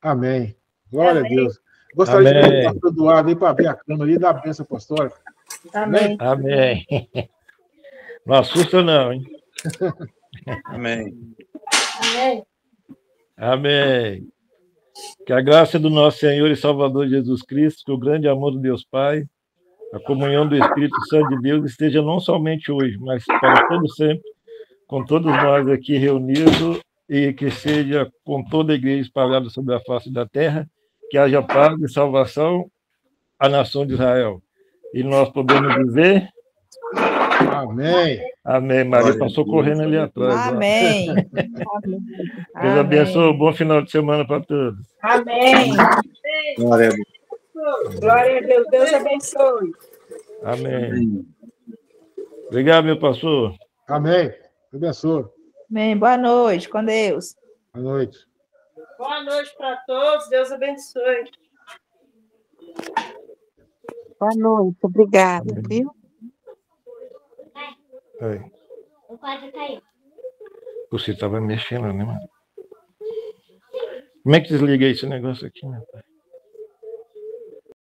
S1: Amém. Glória
S6: Amém.
S1: a Deus. Gostaria de
S2: Amém.
S1: pedir o pastor Eduardo aí para abrir a câmera e dar a bênção apostólica.
S6: Amém.
S2: Amém. Não assusta não, hein?
S5: Amém.
S6: Amém.
S2: Amém. Que a graça do nosso Senhor e Salvador Jesus Cristo, que o grande amor do Deus Pai, a comunhão do Espírito Santo de Deus esteja não somente hoje, mas para todo sempre, com todos nós aqui reunidos, e que seja com toda a igreja espalhada sobre a face da terra, que haja paz e salvação à nação de Israel. E nós podemos dizer...
S1: Amém.
S2: Amém. Maria passou correndo ali atrás.
S6: Amém.
S2: Deus abençoe. Bom final de semana para todos.
S6: Amém.
S5: Glória a Deus.
S6: Glória a Deus. Deus abençoe.
S2: Amém. Obrigado, meu pastor.
S1: Amém. Deus abençoe.
S7: Amém. Boa noite. Com Deus.
S1: Boa noite.
S6: Boa noite para todos. Deus abençoe.
S8: Boa noite. Obrigada, viu?
S2: Oi.
S9: O quadro caiu.
S2: Você estava mexendo, né, mano? Como é que desliga esse negócio aqui, meu pai?